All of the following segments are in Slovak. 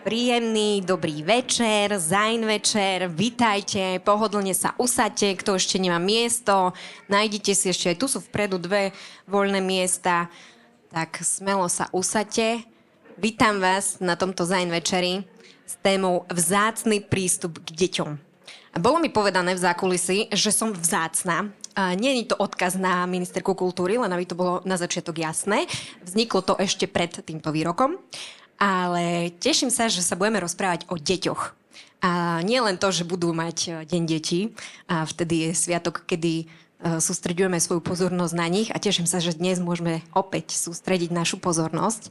Príjemný, dobrý večer, zajn večer, vitajte, pohodlne sa usadte, kto ešte nemá miesto, nájdite si ešte, aj tu sú vpredu 2 voľné miesta, tak smelo sa usadte. Vítam vás na tomto zajn večeri s témou Vzácny prístup k deťom. A bolo mi povedané v zákulisí, že som vzácna. Nie je to odkaz na ministerku kultúry, len aby to bolo na začiatok jasné. Vzniklo to ešte pred týmto výrokom. Ale teším sa, že sa budeme rozprávať o deťoch. A nie len to, že budú mať Deň detí, a vtedy je sviatok, kedy sústreďujeme svoju pozornosť na nich a teším sa, že dnes môžeme opäť sústrediť našu pozornosť,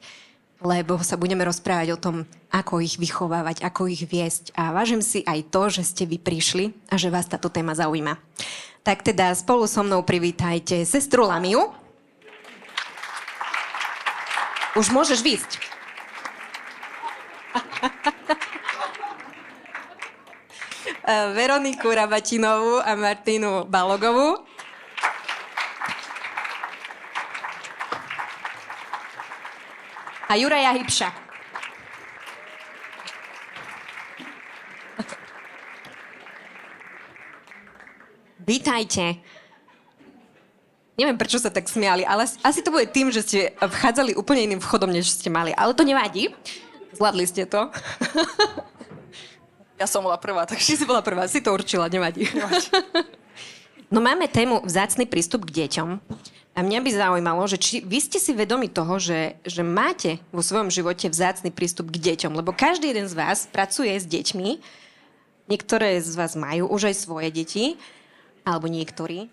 lebo sa budeme rozprávať o tom, ako ich vychovávať, ako ich viesť. A vážim si aj to, že ste vy prišli a že vás táto téma zaujíma. Tak teda spolu so mnou privítajte sestru Lamiu. Už môžeš výsť. Veroniku Rabatinovú a Martinu Balogovú. A Juraja Hybša. Vítajte. Neviem, prečo sa tak smiali, ale asi to bude tým, že ste vchádzali úplne iným vchodom, než ste mali. Ale to nevadí. Zvládli ste to. Ja som bola prvá, takže... Ty si bola prvá, si to určila, nevadí. No máme tému Vzácny prístup k deťom. A mňa by zaujímalo, že či vy ste si vedomi toho, že máte vo svojom živote vzácny prístup k deťom, lebo každý jeden z vás pracuje s deťmi. Niektoré z vás majú už aj svoje deti, alebo niektorí.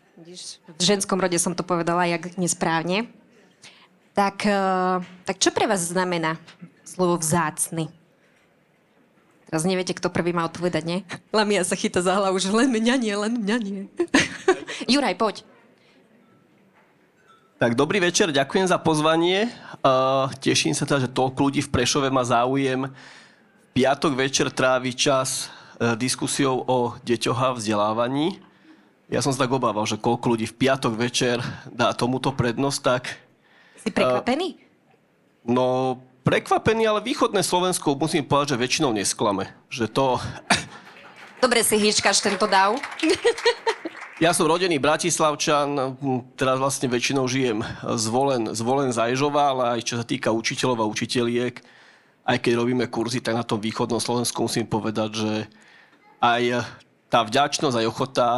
V ženskom rode som to povedala jak nesprávne. Tak čo pre vás znamená slovo vzácny? Teraz neviete, kto prvý má odpovedať, nie? Lamia sa chyta za hlavu, že len mňa nie. Juraj, poď. Tak dobrý večer, ďakujem za pozvanie. Teším sa teda, že toľko ľudí v Prešove má záujem v piatok večer tráviť čas diskusiou o deťoch a vzdelávaní. Ja som sa tak obával, že koľko ľudí v piatok večer dá tomuto prednosť, tak... Si prekvapený? No, prekvapený, ale východné Slovensko musím povedať, že väčšinou nesklame. Že to... Dobre si hýčkaš tento dav. Ja som rodený Bratislavčan, teraz vlastne väčšinou žijem zvolen Zajžova, ale aj čo sa týka učiteľov a učiteľiek, aj keď robíme kurzy, tak na tom východnom Slovensku musím povedať, že aj tá vďačnosť, aj ochota,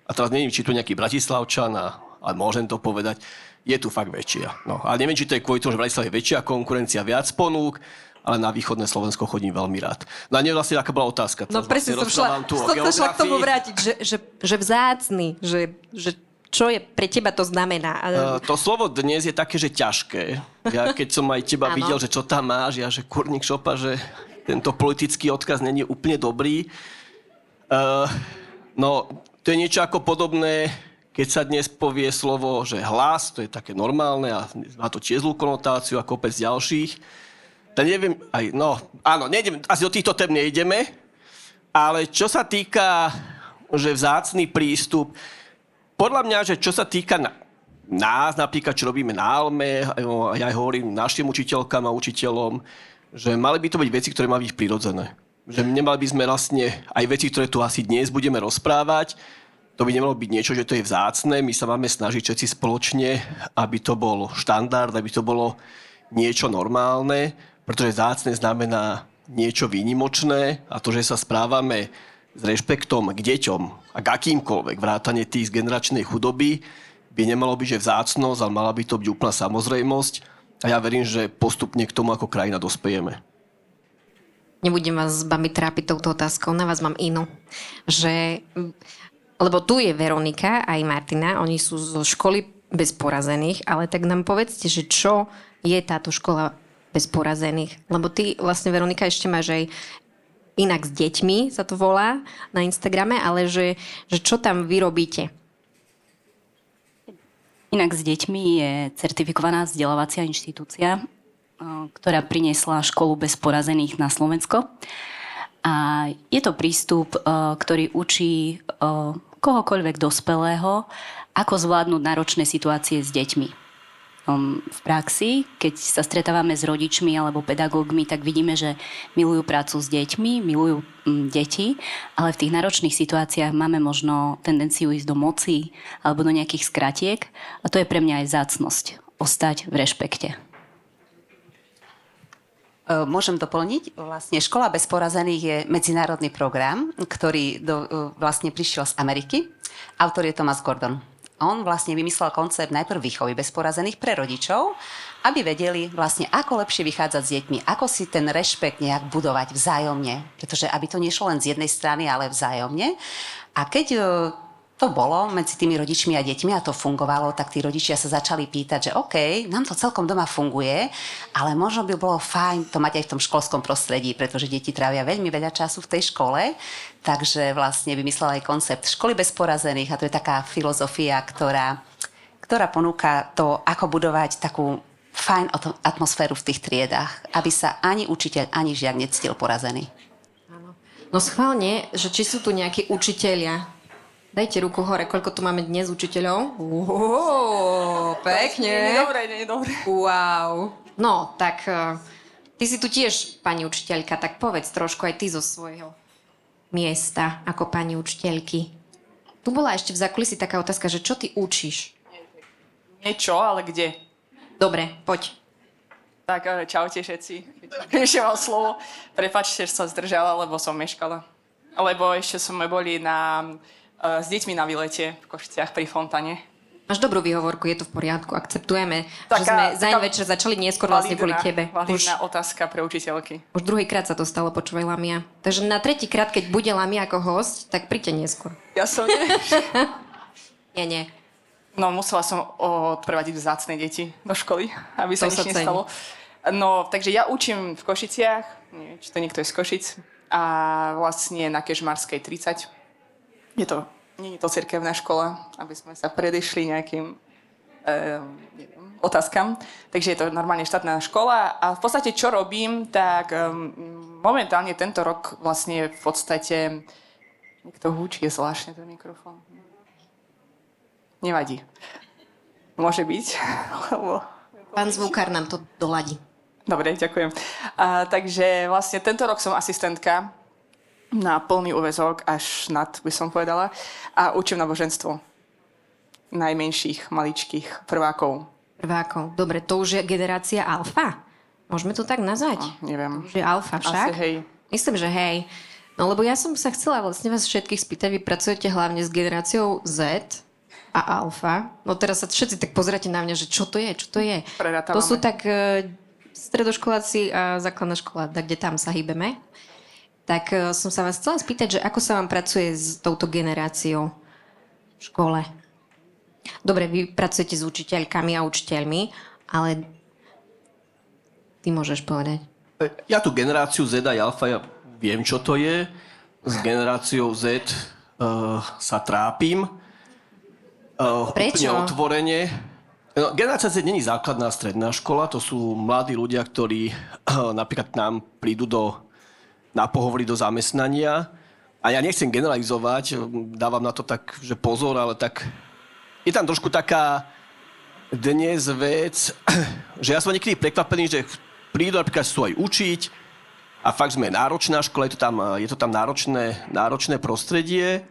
a teraz neviem, či tu nejaký Bratislavčan, a môžem to povedať, je tu fakt väčšia. No, ale neviem, či to je kvôli tomu, že v Bratislave je väčšia konkurencia, viac ponúk, ale na východné Slovensko chodím veľmi rád. No a neviem vlastne, aká bola otázka. No presne som šla k tomu vrátiť, že vzácny, že čo je pre teba to znamená? To slovo dnes je také, že ťažké. Ja keď som aj teba videl, že čo tam máš, ja že kurník šopa, že tento politický odkaz není úplne dobrý. No, to je niečo ako podobné, keď sa dnes povie slovo, že hlas, to je také normálne a má to tiež zlú konotáciu a kopec ďalších. Tak neviem, asi do týchto tém nejdeme, ale čo sa týka, že vzácny prístup, podľa mňa, že čo sa týka nás, napríklad, čo robíme na Alme, ja hovorím našim učiteľkám a učiteľom, že mali by to byť veci, ktoré mali byť prirodzené. Že nemali by sme vlastne aj veci, ktoré tu asi dnes budeme rozprávať, to by nemalo byť niečo, že to je vzácne. My sa máme snažiť všetci spoločne, aby to bol štandard, aby to bolo niečo normálne, pretože vzácne znamená niečo výnimočné a to, že sa správame s rešpektom k deťom a k akýmkoľvek vrátane tých z generačnej chudoby, by nemalo byť, že vzácnosť, ale mala by to byť úplná samozrejmosť. A ja verím, že postupne k tomu ako krajina dospejeme. Nebudem vás s vami trápiť touto otázkou, na vás mám inú. Lebo tu je Veronika a aj Martina, oni sú zo školy bez porazených, ale tak nám povedzte, že čo je táto škola bez porazených? Lebo ty vlastne, Veronika, ešte máš aj inak s deťmi, sa to volá na Instagrame, ale že čo tam vy robíte? Inak s deťmi je certifikovaná vzdelávacia inštitúcia, ktorá priniesla školu bez porazených na Slovensko. A je to prístup, ktorý učí kohokoľvek dospelého, ako zvládnuť náročné situácie s deťmi. v praxi, keď sa stretávame s rodičmi alebo pedagógmi, tak vidíme, že milujú prácu s deťmi, milujú deti, ale v tých náročných situáciách máme možno tendenciu ísť do moci alebo do nejakých skratiek a to je pre mňa aj vzácnosť. Ostať v rešpekte. Môžem doplniť? Vlastne Škola bez porazených je medzinárodný program, ktorý vlastne prišiel z Ameriky. Autor je Thomas Gordon. On vlastne vymyslel koncept najprv výchovy bez porazených pre rodičov, aby vedeli vlastne, ako lepšie vychádzať s deťmi, ako si ten rešpekt nejak budovať vzájomne. Pretože aby to nešlo len z jednej strany, ale vzájomne. A keď to bolo medzi tými rodičmi a deťmi a to fungovalo, tak tí rodičia sa začali pýtať, že OK, nám to celkom doma funguje, ale možno by bolo fajn to mať aj v tom školskom prostredí, pretože deti trávia veľmi veľa času v tej škole, takže vlastne vymyslela aj koncept školy bez porazených a to je taká filozofia, ktorá ponúka to, ako budovať takú fajn atmosféru v tých triedách, aby sa ani učiteľ, ani žiak necítil porazený. No schválne, že či sú tu nejakí učitelia. Dajte ruku hore, koľko tu máme dnes učiteľov? Pekne. Nie je dobre. Wow. No, tak ty si tu tiež, pani učiteľka, tak povedz trošku aj ty zo svojho miesta ako pani učiteľky. Tu bola ešte v zákulisí taká otázka, že čo ty učíš? Niečo, ale kde? Dobre, poď. Tak čaute všetci. Ešte mám slovo. Prepáčte, že som zdržala, lebo som meškala. Lebo ešte sme boli s deťmi na výlete v Košiciach pri Fontane. Máš dobrú výhovorku, je to v poriadku, akceptujeme, že sme za večer začali neskôr vlastne kvôli tebe. Validná otázka pre učiteľky. Už druhýkrát sa to stalo, počúvaj Lamia. Takže na tretíkrát, keď bude Lamia ako host, tak príďte neskôr. Ja som nie. Nie. No, musela som odprevadiť vzácne deti do školy, aby sa To nič sa cení. nestalo. No, takže ja učím v Košiciach, neviem, či to niekto je z Košic, a vlastne na Kežmarskej 30. Nie je to cirkevná škola, aby sme sa predišli nejakým otázkam. Takže je to normálne štátna škola a v podstate čo robím, tak momentálne tento rok vlastne v podstate niekto húči zvláštne ten mikrofón. Nevadí. Môže byť. Pán zvukár nám to doladí. Dobre, ďakujem. Takže vlastne tento rok som asistentka na plný úväzok, až nad, by som povedala, a učím náboženstvo najmenších, maličkých prvákov. Dobre, to už je generácia alfa? Môžeme to tak nazvať? Neviem. To už je alfa však? Asi hej. Myslím, že hej. No lebo ja som sa chcela vlastne vás všetkých spýtať, vy pracujete hlavne s generáciou Z a alfa. No teraz sa všetci tak pozerate na mňa, že čo to je? Prerátávame. To sú tak stredoškoláci a základná škola, kde tam sa hýbeme. Tak som sa vás chcela spýtať, že ako sa vám pracuje s touto generáciou v škole? Dobre, vy pracujete s učiteľkami a učiteľmi, ale ty môžeš povedať. Ja tú generáciu Z a Alfa, ja viem, čo to je. S generáciou Z sa trápim. Prečo? Úplne otvorene. No, generácia Z není základná stredná škola, to sú mladí ľudia, ktorí napríklad k nám prídu na pohovory do zamestnania. A ja nechcem generalizovať, dávam na to tak, že pozor, ale tak je tam trošku taká dnes vec, že ja som niekedy prekvapený, že prídu napríklad sú aj učiť a fakt sme náročná škola, je to tam náročné prostredie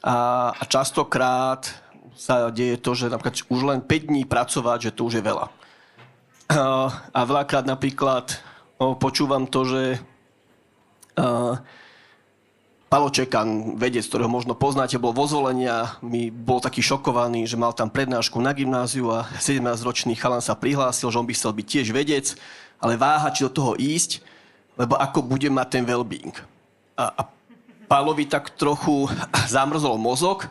a častokrát sa deje to, že napríklad už len 5 dní pracovať, že to už je veľa. A veľakrát napríklad počúvam to, že Palo Čekan, vedec, ktorého možno poznáte, bol vo Zvolenia, mi bol taký šokovaný, že mal tam prednášku na gymnáziu a 17-ročný chalan sa prihlásil, že on by chcel byť tiež vedec, ale váha, či do toho ísť, lebo ako bude mať ten well-being. A Palovi tak trochu zamrzol mozog,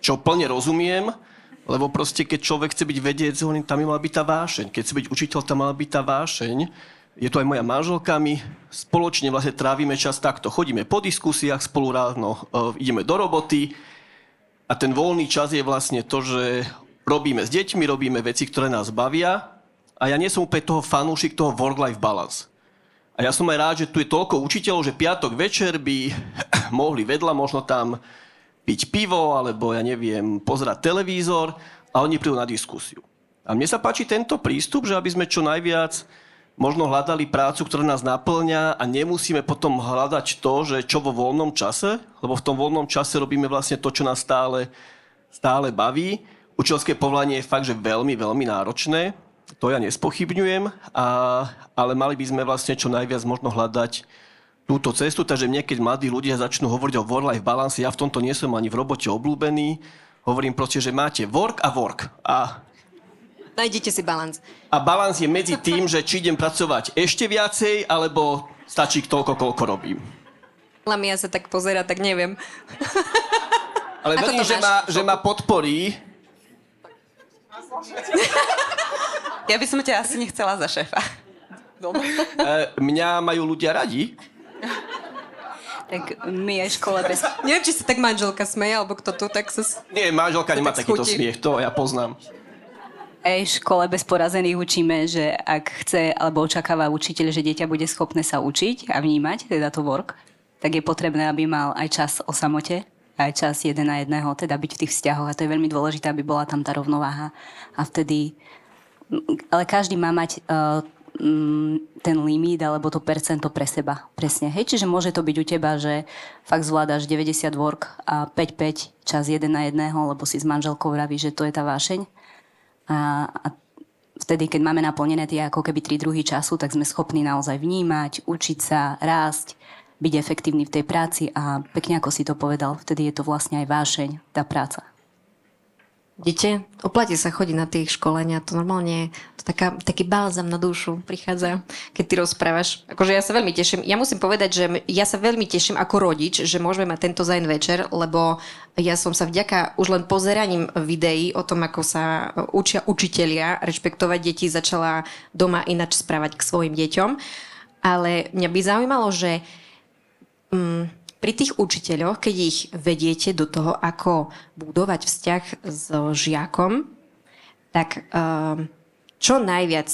čo plne rozumiem, lebo proste keď človek chce byť vedec, tam by mala byť tá vášeň. Keď chce byť učiteľ, tam mala byť tá vášeň. Je to aj moja manželka, my spoločne vlastne trávime čas takto. Chodíme po diskusiách, spolu ráno ideme do roboty a ten voľný čas je vlastne to, že robíme s deťmi, robíme veci, ktoré nás bavia a ja nie som úplne toho fanúšik, toho work-life balance. A ja som aj rád, že tu je toľko učiteľov, že piatok večer by mohli vedľa možno tam piť pivo alebo ja neviem, pozerať televízor a oni prídu na diskusiu. A mne sa páči tento prístup, že aby sme čo najviac možno hľadali prácu, ktorá nás naplňa a nemusíme potom hľadať to, že čo vo voľnom čase, lebo v tom voľnom čase robíme vlastne to, čo nás stále baví. Učiteľské povolanie je fakt, že veľmi, veľmi náročné. To ja nespochybňujem, ale mali by sme vlastne čo najviac možno hľadať túto cestu. Takže mne, keď mladí ľudia začnú hovoriť o work-life balance, ja v tomto nie som ani v robote obľúbený. Hovorím proste, že máte work a work. Nájdete si balans. A balans je medzi tým, že či idem pracovať ešte viacej, alebo stačí toľko, koľko robím. Lamia sa tak pozera, tak neviem. Ale Ako verím, to máš? že ma podporí. Ja by som ťa asi nechcela za šéfa. Mňa majú ľudia radi. Tak my aj škola bez... Neviem, či sa tak manželka smeje, alebo kto tu, tak sa... Nie, manželka nemá tak takýto schutí. smiech, to ja poznám. Aj v škole bez porazených učíme, že ak chce alebo očakáva učiteľ, že dieťa bude schopné sa učiť a vnímať, teda to work, tak je potrebné, aby mal aj čas o samote, aj čas jeden na jedného, teda byť v tých vzťahoch. A to je veľmi dôležité, aby bola tam tá rovnováha. A vtedy... Ale každý má mať ten limit alebo to percento pre seba. Presne. Hej, čiže môže to byť u teba, že fakt zvládaš 90 work a 5-5 čas jeden na jedného, lebo si s manželkou vraví, že to je tá vášeň. A vtedy, keď máme naplnené tie ako keby 3 druhy času, tak sme schopní naozaj vnímať, učiť sa, rásť, byť efektívny v tej práci a pekne ako si to povedal, vtedy je to vlastne aj vášeň, tá práca. Dete, oplatí sa chodiť na tie ich školenia, to normálne to taký balzam na dušu prichádza, keď ty rozprávaš. Akože ja sa veľmi teším. Ja musím povedať, že ja sa veľmi teším ako rodič, že môžeme mať tento Zain večer, lebo ja som sa vďaka už len pozeraním videí o tom, ako sa učia učitelia rešpektovať deti, začala doma ináč správať k svojim deťom. Ale mňa by zaujímalo, že pri tých učiteľoch, keď ich vediete do toho, ako budovať vzťah s žiakom, tak čo najviac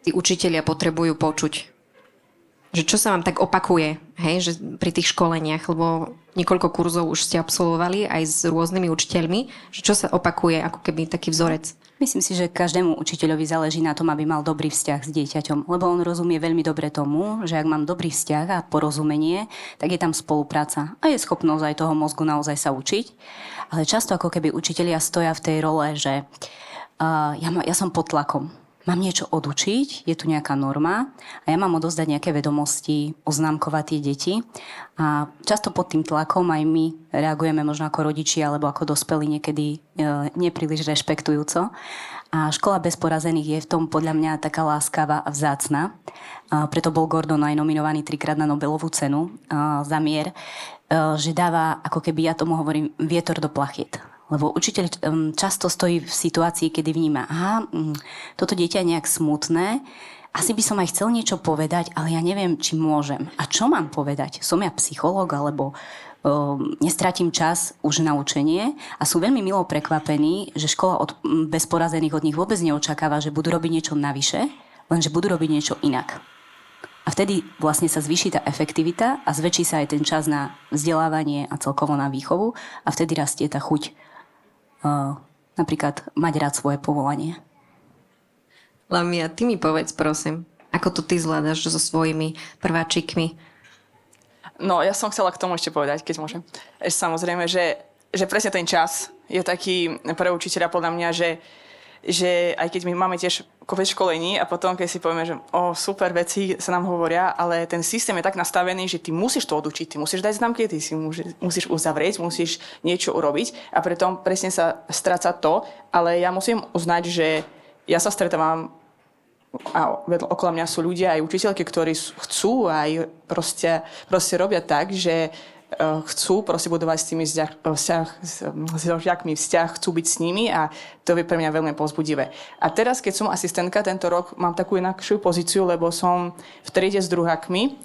tí učitelia potrebujú počuť? Že čo sa vám tak opakuje, hej, že pri tých školeniach, lebo niekoľko kurzov už ste absolvovali aj s rôznymi učiteľmi, že čo sa opakuje ako keby taký vzorec? Myslím si, že každému učiteľovi záleží na tom, aby mal dobrý vzťah s dieťaťom, lebo on rozumie veľmi dobre tomu, že ak mám dobrý vzťah a porozumenie, tak je tam spolupráca a je schopnosť aj toho mozgu naozaj sa učiť. Ale často ako keby učitelia stoja v tej role, že ja som pod tlakom. Mám niečo odučiť, je tu nejaká norma a ja mám odozdať nejaké vedomosti, oznámkovať tie deti. A často pod tým tlakom aj my reagujeme možno ako rodičia alebo ako dospelí niekedy nepríliš rešpektujúco. A škola bez porazených je v tom podľa mňa taká láskavá a vzácna. Preto bol Gordon aj nominovaný 3-krát na Nobelovú cenu za mier, že dáva, ako keby ja tomu hovorím, vietor do plachiet. Lebo učiteľ často stojí v situácii, kedy vníma, toto dieťa je nejak smutné, asi by som aj chcel niečo povedať, ale ja neviem, či môžem. A čo mám povedať? Som ja psychológ, alebo nestratím čas už na učenie a sú veľmi milo prekvapení, že škola bez porazených od nich vôbec neočakáva, že budú robiť niečo navyše, lenže budú robiť niečo inak. A vtedy vlastne sa zvýši tá efektivita a zväčší sa aj ten čas na vzdelávanie a celkovo na výchovu a vtedy rastie tá chuť napríklad mať rád svoje povolanie. Lamia, ty mi povedz, prosím, ako to ty zvládaš so svojimi prváčikmi? No, ja som chcela k tomu ešte povedať, keď môžem. Samozrejme, že presne ten čas je taký pre učiteľa podľa mňa, že aj keď my máme tiež kopec školení a potom, keď si povieme, že super veci sa nám hovoria, ale ten systém je tak nastavený, že ty musíš to odučiť, ty musíš dať známky, ty si musíš uzavrieť, musíš niečo urobiť a preto presne sa stráca to, ale ja musím uznať, že ja sa stretávam a okolo mňa sú ľudia, aj učiteľky, ktorí chcú aj proste robia tak, že chcú proste budovať s tými s žiakmi vzťah, chcú byť s nimi a to je pre mňa veľmi povzbudivé. A teraz, keď som asistentka, tento rok mám takú inakšiu pozíciu, lebo som v triede s druhákmi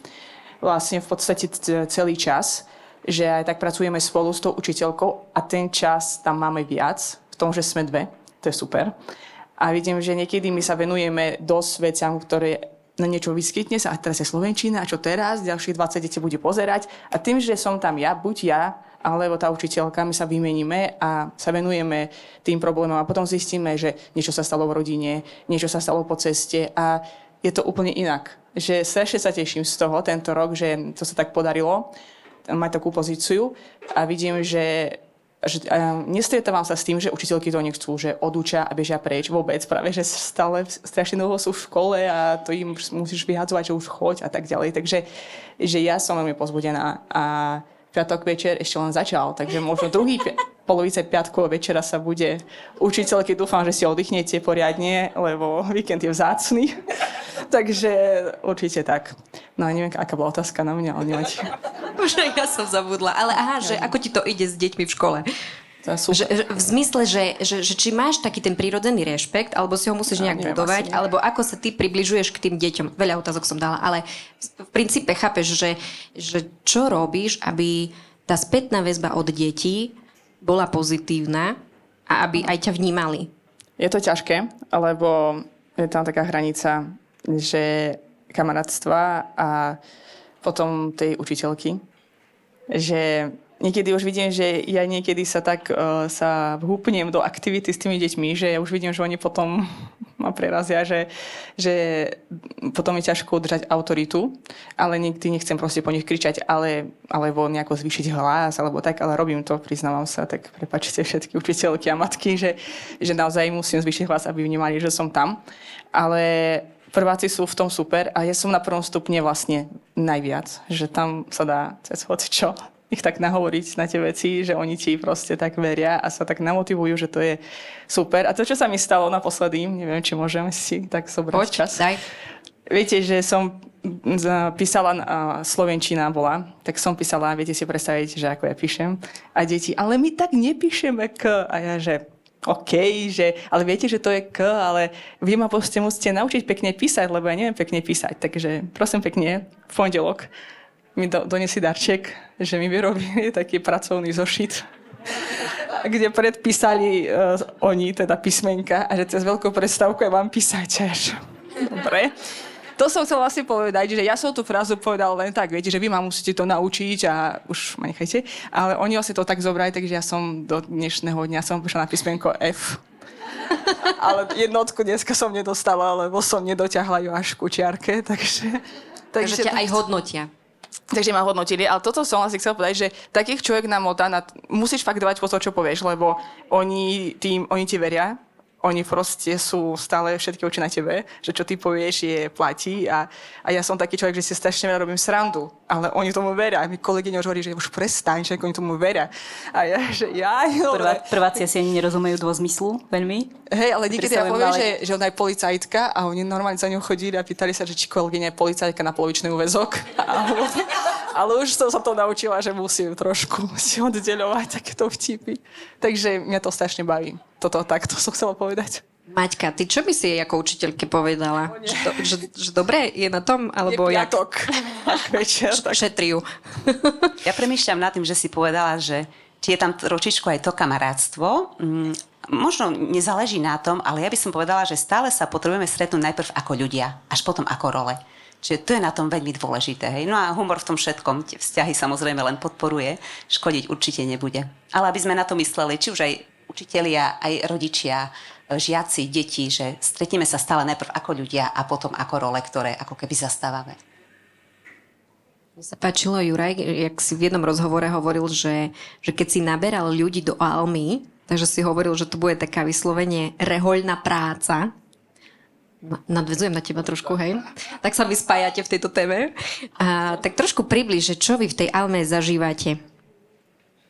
vlastne v podstate celý čas, že aj tak pracujeme spolu s tou učiteľkou a ten čas tam máme viac, v tom, že sme dve, to je super. A vidím, že niekedy my sa venujeme dosť veciam, ktoré na niečo vyskytne sa a teraz je slovenčina a čo teraz, ďalších 20 detí bude pozerať a tým, že som tam ja, buď ja alebo tá učiteľka, my sa vymeníme a sa venujeme tým problémom a potom zistíme, že niečo sa stalo v rodine, niečo sa stalo po ceste a je to úplne inak. Že strašne sa teším z toho tento rok, že to sa tak podarilo mať takú pozíciu a vidím, že nestretávam sa s tým, že učiteľky to nechcú, že odúčia a bežia preč vôbec. Práve, že stále strašne dlho sú v škole a to im musíš vyhadzovať, že už choď a tak ďalej. Takže že ja som veľmi pozbudená a piatok večer ešte len začal, takže možno druhý polovice piatkového večera sa bude učiteľky. Dúfam, že si oddychnete poriadne, lebo víkend je vzácny. Takže určite tak. No neviem, aká bola otázka na mňa, ale nevadí. Už ja som zabudla. Ale aha, že ako ti to ide s deťmi v škole? To je super. V zmysle, že či máš taký ten prírodzený rešpekt, alebo si ho musíš nejak budovať, alebo ako sa ty približuješ k tým deťom. Veľa otázok som dala, ale v princípe chápeš, že čo robíš, aby tá spätná väzba od detí bola pozitívna a aby aj ťa vnímali. Je to ťažké, lebo je tam taká hranica, že kamarátstva a potom tej učiteľky, že niekedy už vidím, že ja niekedy sa tak sa vhúpnem do aktivity s tými deťmi, že ja už vidím, že oni potom ma prerazia, že potom je ťažko udržať autoritu, ale nikdy nechcem proste po nich kričať, alebo nejako zvýšiť hlas, alebo tak, ale robím to, priznávam sa, tak prepáčte všetky učiteľky a matky, že naozaj musím zvýšiť hlas, aby vnímali, že som tam. Ale prváci sú v tom super a ja som na prvom stupne vlastne najviac, že tam sa dá cez hocičo ich tak nahovoriť na tie veci, že oni ti proste tak veria a sa tak namotivujú, že to je super. A to, čo sa mi stalo naposledy, neviem, či môžem si tak zobrať čas. Daj. Viete, že som písala, slovenčina bola, tak som písala, viete si predstaviť, že ako ja píšem. A deti, ale my tak nepíšeme k. A ja, že OK, ale viete, že to je k, ale vy ma proste musíte naučiť pekne písať, lebo ja neviem pekne písať. Takže prosím pekne, v pondelok mi donesli darček, že mi vyrobili taký pracovný zošit, kde predpísali oni, teda písmenka, a že cez veľkú predstavku ja mám písať tiež. Dobre. To som chcela vlastne povedať, že ja som tú frázu povedal len tak, viete, že vy ma musíte to naučiť a už ma nechajte. Ale oni vlastne to tak zobrali, takže ja som do dnešného dňa som prišla na písmenko F. Ale jednotku dneska som nedostala, lebo som nedoťahla ju až ku čiarke, takže Takže ťa aj hodnotia. Takže ma hodnotili, ale toto som vlastne chcel povedať, že takých človek nám dá, musíš fakt dávať po to, čo povieš, lebo oni ti veria, oni proste sú stále všetky oči na tebe, že čo ty povieš platí a ja som taký človek, že si strašne veľa robím srandu, ale oni tomu veria. A mi kolegyňa už hovorí, že už prestaň, že oni tomu veria. A ja, že Prváci si ani nerozumejú dôzmyslu veľmi. Hej, ale niekedy ja poviem, že ona je policajtka a oni normálne za ňou chodili a pýtali sa, že či kolegyňa je policajtka na polovičný úväzok. Ale už som sa to naučila, že musím trošku si oddeľovať takéto vtipy. Takže mňa to strašne baví. Takto som chcela povedať. Maťka, ty čo by si jej ako učiteľke povedala? Že dobre je na tom? Alebo je piatok. Večer. Šetri ju. Ja premýšľam nad tým, že si povedala, že či je tam trošičku aj to kamarátstvo. Možno nezáleží na tom, ale ja by som povedala, že stále sa potrebujeme stretnúť najprv ako ľudia, až potom ako role. Čiže to je na tom veľmi dôležité. Hej? No a humor v tom všetkom, tie vzťahy samozrejme len podporuje, škodiť určite nebude. Ale aby sme na to mysleli, či už aj učitelia, aj rodičia, žiaci, deti, že stretneme sa stále najprv ako ľudia a potom ako role, ktoré ako keby zastávame. Mne sa páčilo, Juraj, jak si v jednom rozhovore hovoril, že keď si naberal ľudí do Almy, takže si hovoril, že to bude taká vyslovene rehoľná práca. Nadvezujem na teba trošku, hej? Tak sa vy spájate v tejto téme. Tak trošku približ, že čo vy v tej Alme zažívate.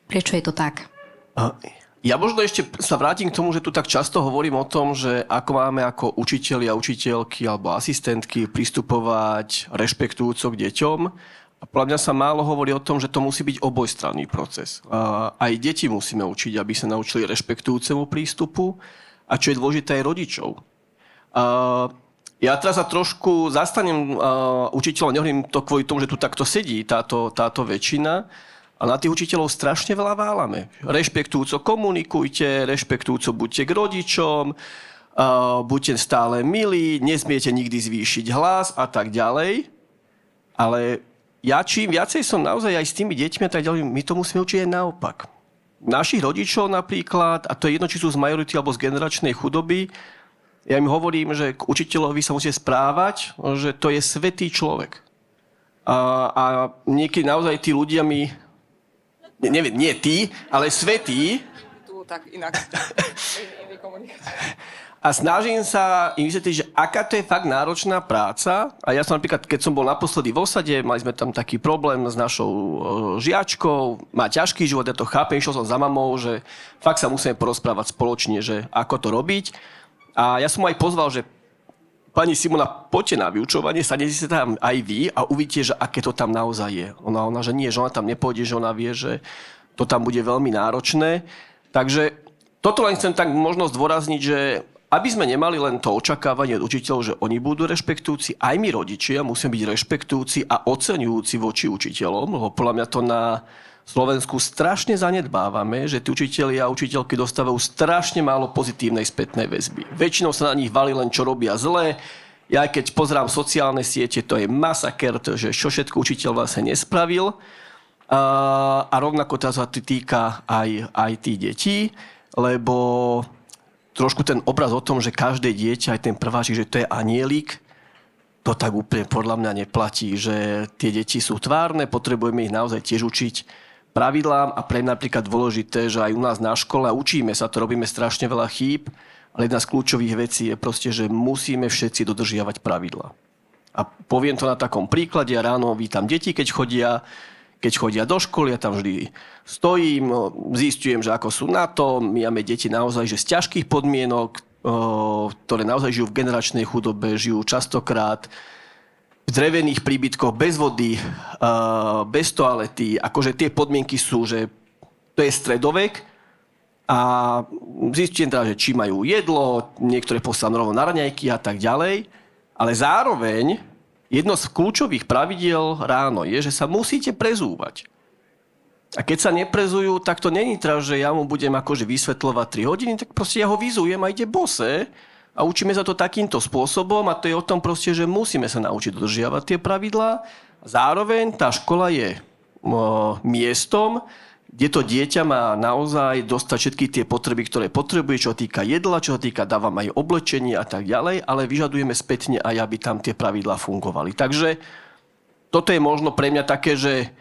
Prečo je to tak? Ja možno ešte sa vrátim k tomu, že tu tak často hovorím o tom, že ako máme ako učitelia, učiteľky alebo asistentky pristupovať rešpektujúco k deťom. A podľa mňa sa málo hovorí o tom, že to musí byť obojstranný proces. Aj deti musíme učiť, aby sa naučili rešpektujúcemu prístupu a čo je dôležité aj rodičov. Ja teraz sa trošku zastanem učiteľov, nehovorím to kvôli tomu, že tu takto sedí táto väčšina, a na tých učiteľov strašne veľa váľame. Rešpektujúco komunikujte, rešpektujúco buďte k rodičom, buďte stále milí, nesmiete nikdy zvýšiť hlas a tak ďalej. Ale ja čím viacej som naozaj aj s tými deťmi a tak ďalej, my to musíme učiť aj naopak. Našich rodičov napríklad, a to je jedno, či sú z majority alebo z generačnej chudoby, ja im hovorím, že k učiteľovi sa musí správať, že to je svätý človek. A niekedy naozaj tí ľudia mi, neviem, nie tí, ale svätí, Tu tak inak. Iný komunikácia. a snažím sa im vysvetliť, že aká to je fakt náročná práca. A ja som napríklad, keď som bol naposledy v osade, mali sme tam taký problém s našou žiačkou, má ťažký život, ja to chápem, išiel som za mamou, že fakt sa musíme porozprávať spoločne, že ako to robiť. A ja som aj pozval, že pani Simona, poďte na vyučovanie, sadnete sa tam aj vy a uvidíte, že aké to tam naozaj je. Ona, že nie, že ona tam nepôjde, že ona vie, že to tam bude veľmi náročné. Takže toto len chcem tak možno zdôrazniť, že aby sme nemali len to očakávanie od učiteľov, že oni budú rešpektujúci, aj my rodičia musíme byť rešpektujúci a oceňujúci voči učiteľom, lebo podľa mňa to na Slovensku strašne zanedbávame, že tí učitelia a učiteľky dostávajú strašne málo pozitívnej spätnej väzby. Väčšinou sa na nich valí len, čo robia zle. Ja keď pozerám sociálne siete, to je masaker, že čo všetko učiteľ vlastne nespravil. A rovnako to sa týka aj tých detí, lebo trošku ten obraz o tom, že každé dieťa, aj ten prváčik, že to je anielik, to tak úplne podľa mňa neplatí, že tie deti sú tvárne, potrebujeme ich naozaj tiež učiť pravidlám a pre mňa napríklad dôležité, že aj u nás na škole učíme sa, to robíme strašne veľa chýb, ale jedna z kľúčových vecí je proste, že musíme všetci dodržiavať pravidlá. A poviem to na takom príklade, ja ráno vítam deti, keď chodia do školy, ja tam vždy stojím, zistujem, že ako sú na to. My máme deti naozaj že z ťažkých podmienok, ktoré naozaj žijú v generačnej chudobe, žijú častokrát v drevených príbytkoch, bez vody, bez toalety. Akože tie podmienky sú, že to je stredovek a zistujem teda, že či majú jedlo, niektoré poslanú rovno na raňajky a tak ďalej, ale zároveň jedno z kľúčových pravidiel ráno je, že sa musíte prezúvať. A keď sa neprezujú, tak to není teraz, že ja mu budem akože vysvetľovať 3 hodiny, tak proste ja ho vyzujem a ide bose a učíme sa to takýmto spôsobom a to je o tom proste, že musíme sa naučiť dodržiavať tie pravidlá. Zároveň tá škola je miestom, kde to dieťa má naozaj dostať všetky tie potreby, ktoré potrebuje, čo sa týka jedla, čo sa týka dávam aj oblečenie a tak ďalej, ale vyžadujeme spätne aj, aby tam tie pravidlá fungovali. Takže toto je možno pre mňa také, že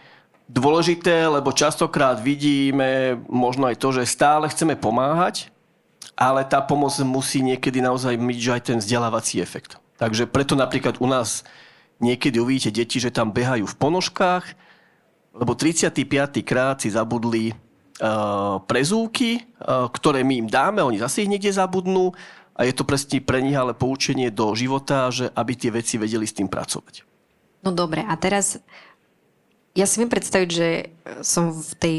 dôležité, lebo častokrát vidíme možno aj to, že stále chceme pomáhať, ale tá pomoc musí niekedy naozaj mať aj ten vzdelávací efekt. Takže preto napríklad u nás niekedy uvidíte deti, že tam behajú v ponožkách, lebo 35. krát si zabudli prezúvky, ktoré my im dáme, oni zase ich niekde zabudnú a je to presne pre nich ale poučenie do života, že aby tie veci vedeli s tým pracovať. No dobre, a teraz ja si viem predstaviť, že som v tej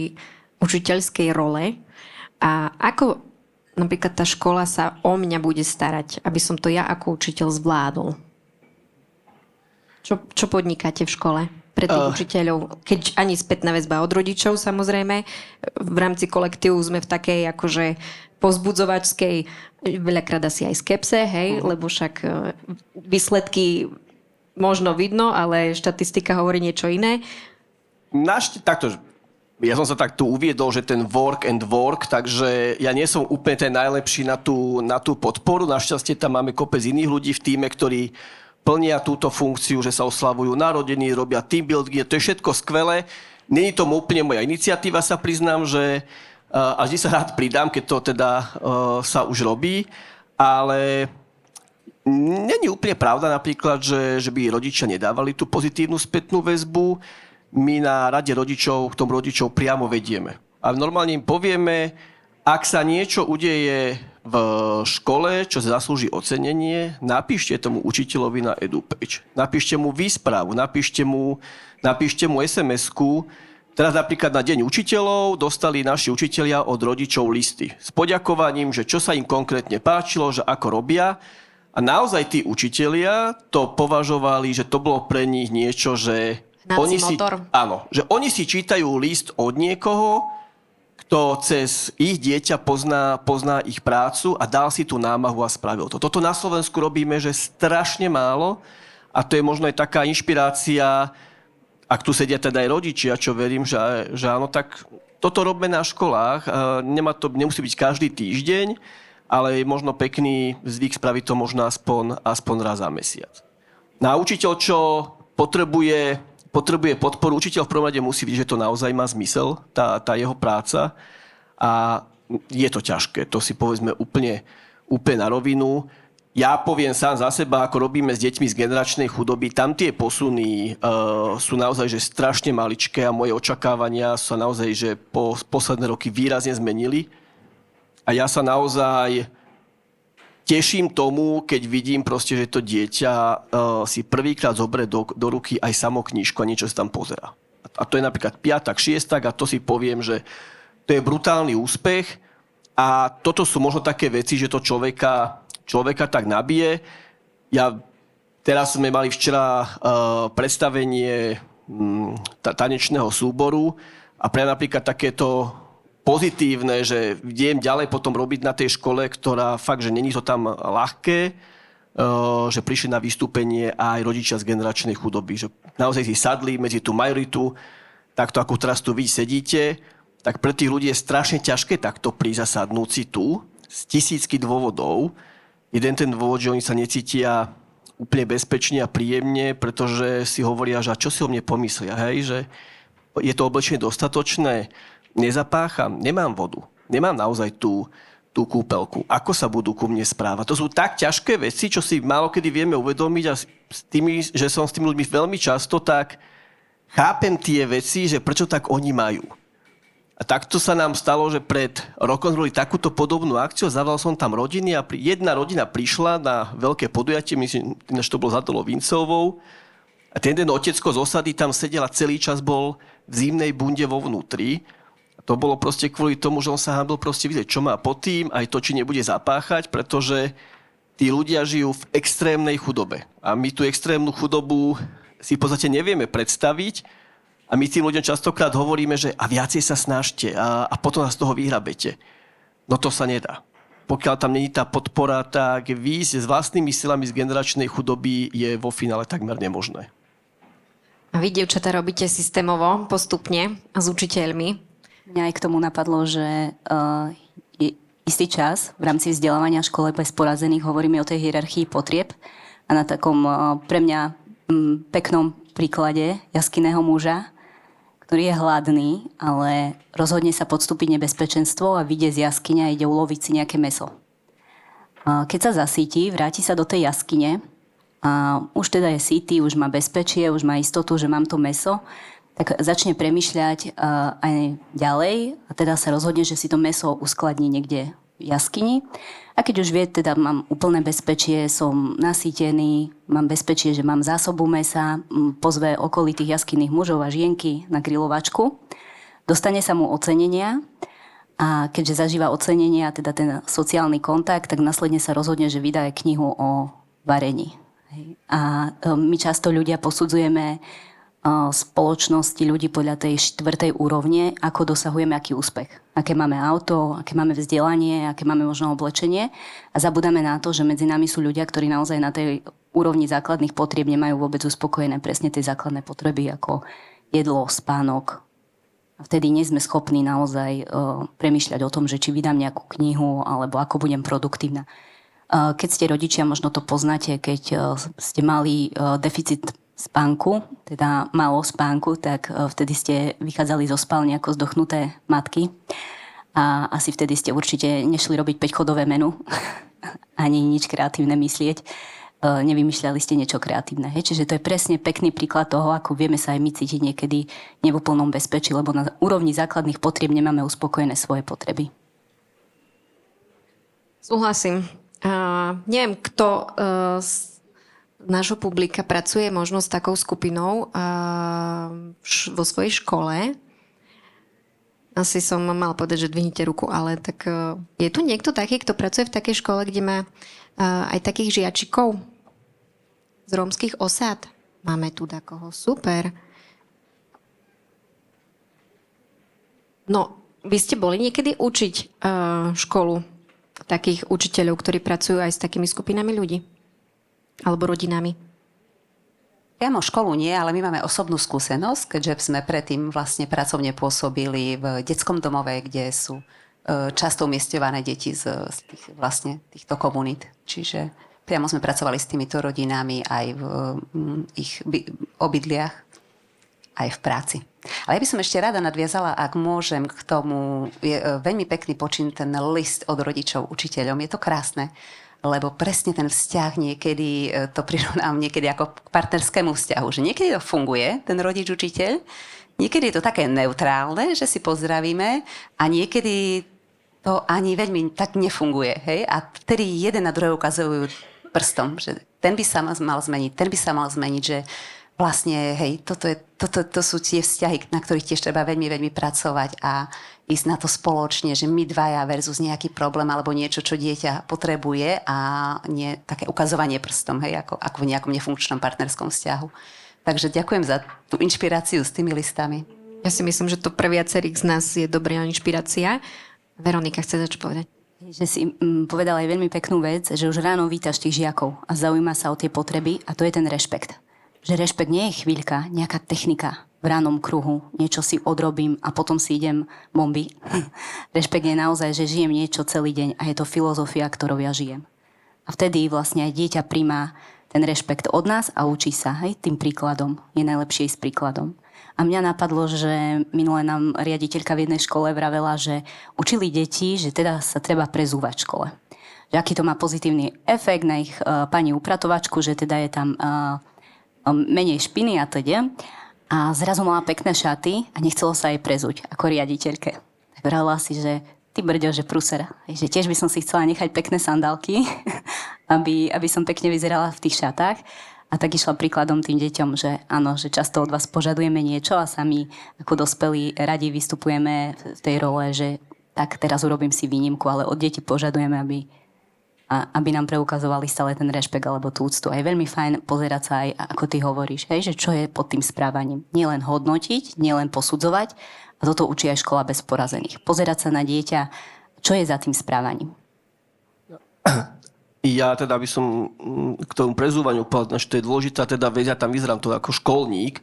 učiteľskej role a ako napríklad tá škola sa o mňa bude starať, aby som to ja ako učiteľ zvládol? Čo podnikáte v škole pre tých učiteľov? Keď ani spätná väzba od rodičov, samozrejme. V rámci kolektívu sme v takej akože pozbudzovačskej, veľakrát asi aj skepse, hej, lebo však výsledky možno vidno, ale štatistika hovorí niečo iné. Takto, ja som sa tak tu uviedol, že ten work and work, takže ja nie som úplne ten najlepší na tú podporu. Našťastie tam máme kopec iných ľudí v tíme, ktorí plnia túto funkciu, že sa oslavujú narodeniny, robia team building, to je všetko skvelé. Není to úplne moja iniciatíva, sa priznám, že a vždy sa rád pridám, keď to teda sa už robí, ale není úplne pravda napríklad, že by rodičia nedávali tú pozitívnu spätnú väzbu. My na rade rodičov k tomu rodičov priamo vedieme. A normálne im povieme, ak sa niečo udeje v škole, čo zaslúži ocenenie, napíšte tomu učiteľovi na EduPage. Napíšte mu výsprávu, napíšte mu SMS-ku. Teraz napríklad na Deň učiteľov dostali naši učitelia od rodičov listy s poďakovaním, že čo sa im konkrétne páčilo, že ako robia. A naozaj tí učitelia to považovali, že to bolo pre nich niečo, že oni si čítajú list od niekoho, kto cez ich dieťa pozná ich prácu a dal si tú námahu a spravil to. Toto na Slovensku robíme, že strašne málo a to je možno aj taká inšpirácia ak tu sedia teda aj rodičia, čo verím, že áno, tak toto robíme na školách. Nemusí byť každý týždeň, ale je možno pekný zvyk spraviť to možno aspoň raz za mesiac. Na učiteľ, čo potrebuje podporu, učiteľ v prvom rade musí vidieť, že to naozaj má zmysel, tá jeho práca. A je to ťažké, to si povedzme úplne na rovinu. Ja poviem sám za seba, ako robíme s deťmi z generačnej chudoby, tam tie posuny sú naozaj že strašne maličké a moje očakávania sa naozaj že po posledné roky výrazne zmenili. A ja sa naozaj teším tomu, keď vidím proste, že to dieťa si prvýkrát zoberie do ruky aj samo knižku a niečo si tam pozerá. A to je napríklad piatak, šiestak a to si poviem, že to je brutálny úspech a toto sú možno také veci, že to človeka tak nabije. Teraz sme mali včera predstavenie tanečného súboru a pre napríklad takéto pozitívne, že idem ďalej potom robiť na tej škole, ktorá fakt, že není to tam ľahké, že prišli na vystúpenie aj rodičia z generačnej chudoby, že naozaj si sadli medzi tú majoritu, takto ako teraz tu vy sedíte, tak pre tých ľudí je strašne ťažké takto prísť a sadnúť si tu z tisícky dôvodov. Jeden ten dôvod, že oni sa necítia úplne bezpečne a príjemne, pretože si hovoria, že a čo si o mne pomyslia, hej, že je to oblečenie dostatočné, nezapácham, nemám vodu, nemám naozaj tú kúpeľku. Ako sa budú ku mne správať? To sú tak ťažké veci, čo si málokedy vieme uvedomiť a že som s tými ľuďmi veľmi často, tak chápem tie veci, že prečo tak oni majú. A takto sa nám stalo, že pred rokom sme boli takúto podobnú akciu, zavolal som tam rodiny a jedna rodina prišla na veľké podujatie, myslím, že to bolo za Dolou Vincovou. A ten jeden otecko z osady tam sedel a celý čas bol v zimnej bunde vo vnútri. A to bolo proste kvôli tomu, že on sa hanbil proste vidieť, čo má pod tým, aj to, či nebude zapáchať, pretože tí ľudia žijú v extrémnej chudobe. A my tú extrémnu chudobu si v podstate nevieme predstaviť. A my tým ľuďom častokrát hovoríme, že a viacej sa snažte a potom sa z toho vyhrabete. No to sa nedá. Pokiaľ tam není tá podpora, tak výjsť s vlastnými silami z generačnej chudoby je vo finále takmer nemožné. A vy, dievčatá, robíte systémovo, postupne a s učiteľmi. Mňa aj k tomu napadlo, že je istý čas v rámci vzdelávania škole bez porazených hovoríme o tej hierarchii potrieb a na takom pre mňa peknom príklade jaskinného muža, ktorý je hladný, ale rozhodne sa podstúpiť nebezpečenstvo a vyjde z jaskyne a ide uloviť si nejaké mäso. Keď sa zasíti, vráti sa do tej jaskyne a už teda je sytý, už má bezpečie, už má istotu, že mám to mäso, tak začne premýšľať aj ďalej a teda sa rozhodne, že si to mäso uskladní niekde v jaskyni. A keď už vie, teda mám úplné bezpečie, som nasýtený, mám bezpečie, že mám zásobu mäsa, pozve okolitých jaskinných mužov a žienky na grilovačku, dostane sa mu ocenenia a keďže zažíva ocenenia, teda ten sociálny kontakt, tak následne sa rozhodne, že vydá aj knihu o varení. A my často ľudia posudzujeme spoločnosti ľudí podľa tej 4. úrovne, ako dosahujeme aký úspech. Aké máme auto, aké máme vzdelanie, aké máme možno oblečenie a zabudáme na to, že medzi nami sú ľudia, ktorí naozaj na tej úrovni základných potrieb nemajú vôbec uspokojené presne tie základné potreby ako jedlo, spánok. A vtedy nie sme schopní naozaj premýšľať o tom, že či vydám nejakú knihu alebo ako budem produktívna. Keď ste rodičia, možno to poznáte, keď ste mali deficit spánku, teda málo spánku, tak vtedy ste vychádzali zo spálne ako zdochnuté matky a asi vtedy ste určite nešli robiť 5-chodové menu ani nič kreatívne myslieť. Nevymýšľali ste niečo kreatívne. Čiže to je presne pekný príklad toho, ako vieme sa aj my cítiť niekedy nie v úplnom bezpečí, lebo na úrovni základných potrieb nemáme uspokojené svoje potreby. Súhlasím. Neviem, kto nášho publika pracuje možno s takou skupinou vo svojej škole. Asi som mala povedať, že dvihnite ruku, ale tak je tu niekto taký, kto pracuje v takej škole, kde má aj takých žiačikov z rómskych osád? Máme tu takoho. Super. No, vy ste boli niekedy učiť školu takých učiteľov, ktorí pracujú aj s takými skupinami ľudí? Alebo rodinami? Priamo školu nie, ale my máme osobnú skúsenosť, keďže sme predtým vlastne pracovne pôsobili v detskom domove, kde sú často umiestňované deti z týchto komunít. Čiže priamo sme pracovali s týmito rodinami aj v ich obydliach, aj v práci. Ale ja by som ešte rada nadviazala, ak môžem, k tomu. Je veľmi pekný počin ten list od rodičov učiteľom. Je to krásne, lebo presne ten vzťah niekedy, to prirovnám niekedy ako k partnerskému vzťahu, že niekedy to funguje, ten rodič-učiteľ, niekedy je to také neutrálne, že si pozdravíme a niekedy to ani veľmi tak nefunguje. Hej? A vtedy jeden na druhého ukazujú prstom, že ten by sa mal zmeniť, ten by sa mal zmeniť, že vlastne, hej, to sú tie vzťahy, na ktorých tiež treba veľmi, veľmi pracovať a ísť na to spoločne, že my dvaja versus nejaký problém alebo niečo, čo dieťa potrebuje a nie také ukazovanie prstom, hej, ako v nejakom nefunkčnom partnerskom vzťahu. Takže ďakujem za tú inšpiráciu s tými listami. Ja si myslím, že to pre viacerých z nás je dobrá inšpirácia. Veronika, chce čo povedať? Že si povedala aj veľmi peknú vec, že už ráno vítaš tých žiakov a zaujíma sa o tie potreby a to je ten rešpekt. Že rešpekt nie je chvíľka, nejaká technika v ránom kruhu, niečo si odrobím a potom si idem bomby. Rešpekt je naozaj, že žijem niečo celý deň a je to filozofia, ktorou ja žijem. A vtedy vlastne aj dieťa príjma ten rešpekt od nás a učí sa, hej, tým príkladom. Je najlepšie s príkladom. A mňa napadlo, že minule nám riaditeľka v jednej škole vravela, že učili deti, že teda sa treba prezúvať v škole. Že aký to má pozitívny efekt na ich pani upratovačku, že teda je tam menej špiny a teda. A zrazu mala pekné šaty a nechcelo sa jej prezúť ako riaditeľke. Tak vravela si, že ty brďo, že prúser. Že tiež by som si chcela nechať pekné sandálky, aby som pekne vyzerala v tých šatách. A tak išla príkladom tým deťom, že áno, že často od vás požadujeme niečo a sami ako dospelí radi vystupujeme v tej role, že tak teraz urobím si výnimku, ale od detí požadujeme, aby nám preukazovali stále ten rešpekt alebo tú úctu. A je veľmi fajn pozerať sa aj, ako ty hovoríš, hej, že čo je pod tým správaním. Nielen hodnotiť, nielen posudzovať, a toto učí aj škola bez porazených. Pozerať sa na dieťa, čo je za tým správaním. Ja teda by som k tomu prezúvaniu povedal, že to je dôležitá teda vec, ja tam vyzerám to ako školník.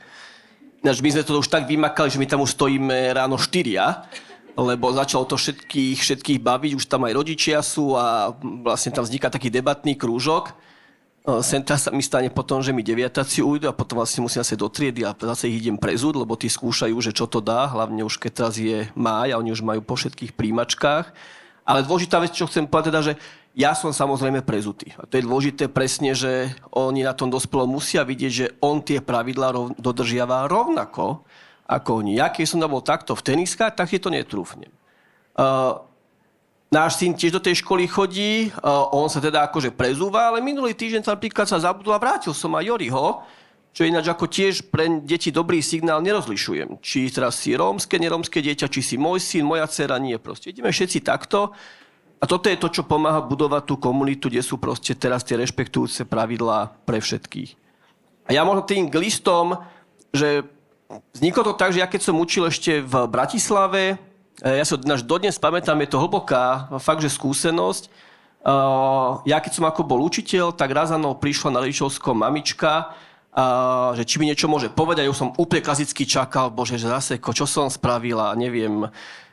My sme to už tak vymakali, že my tam už stojíme ráno 4, lebo začalo to všetkých baviť, už tam aj rodičia sú a vlastne tam vzniká taký debatný krúžok. Sem sa mi stane potom, že mi deviatáci ujdu a potom vlastne musím zase do triedy a zase ich idem prezúť, lebo tí skúšajú, že čo to dá, hlavne už keď teraz je máj a oni už majú po všetkých príjmačkách. Ale dôležitá vec, čo chcem povedať, teda, že ja som samozrejme prezutý. A to je dôležité presne, že oni na tom dospelom musia vidieť, že on tie pravidlá dodržiava rovnako ako oni. Ja keď som bol takto v teniskách, tak si to netrúfnem. Náš syn tiež do tej školy chodí, on sa teda akože prezúva, ale minulý týždeň napríklad sa zabudol a vrátil som aj Joriho, čo ináč ako tiež pre deti dobrý signál nerozlišujem. Či teraz si rómske, nerómske dieťa, či si môj syn, moja dcera, nie proste. Ideme všetci takto. A toto je to, čo pomáha budovať tú komunitu, kde sú proste teraz tie rešpektujúce pravidlá pre všetkých. A ja možno tým k listom, že vzniklo to tak, že ja keď som učil ešte v Bratislave, ja si dodnes pamätám, je to hlboká fakt, že skúsenosť. Ja keď som ako bol učiteľ, tak raz za mnou prišla na rodičovskom mamička, že či mi niečo môže povedať. Ja som úplne klasicky čakal, bože, že zase, čo som spravila, neviem,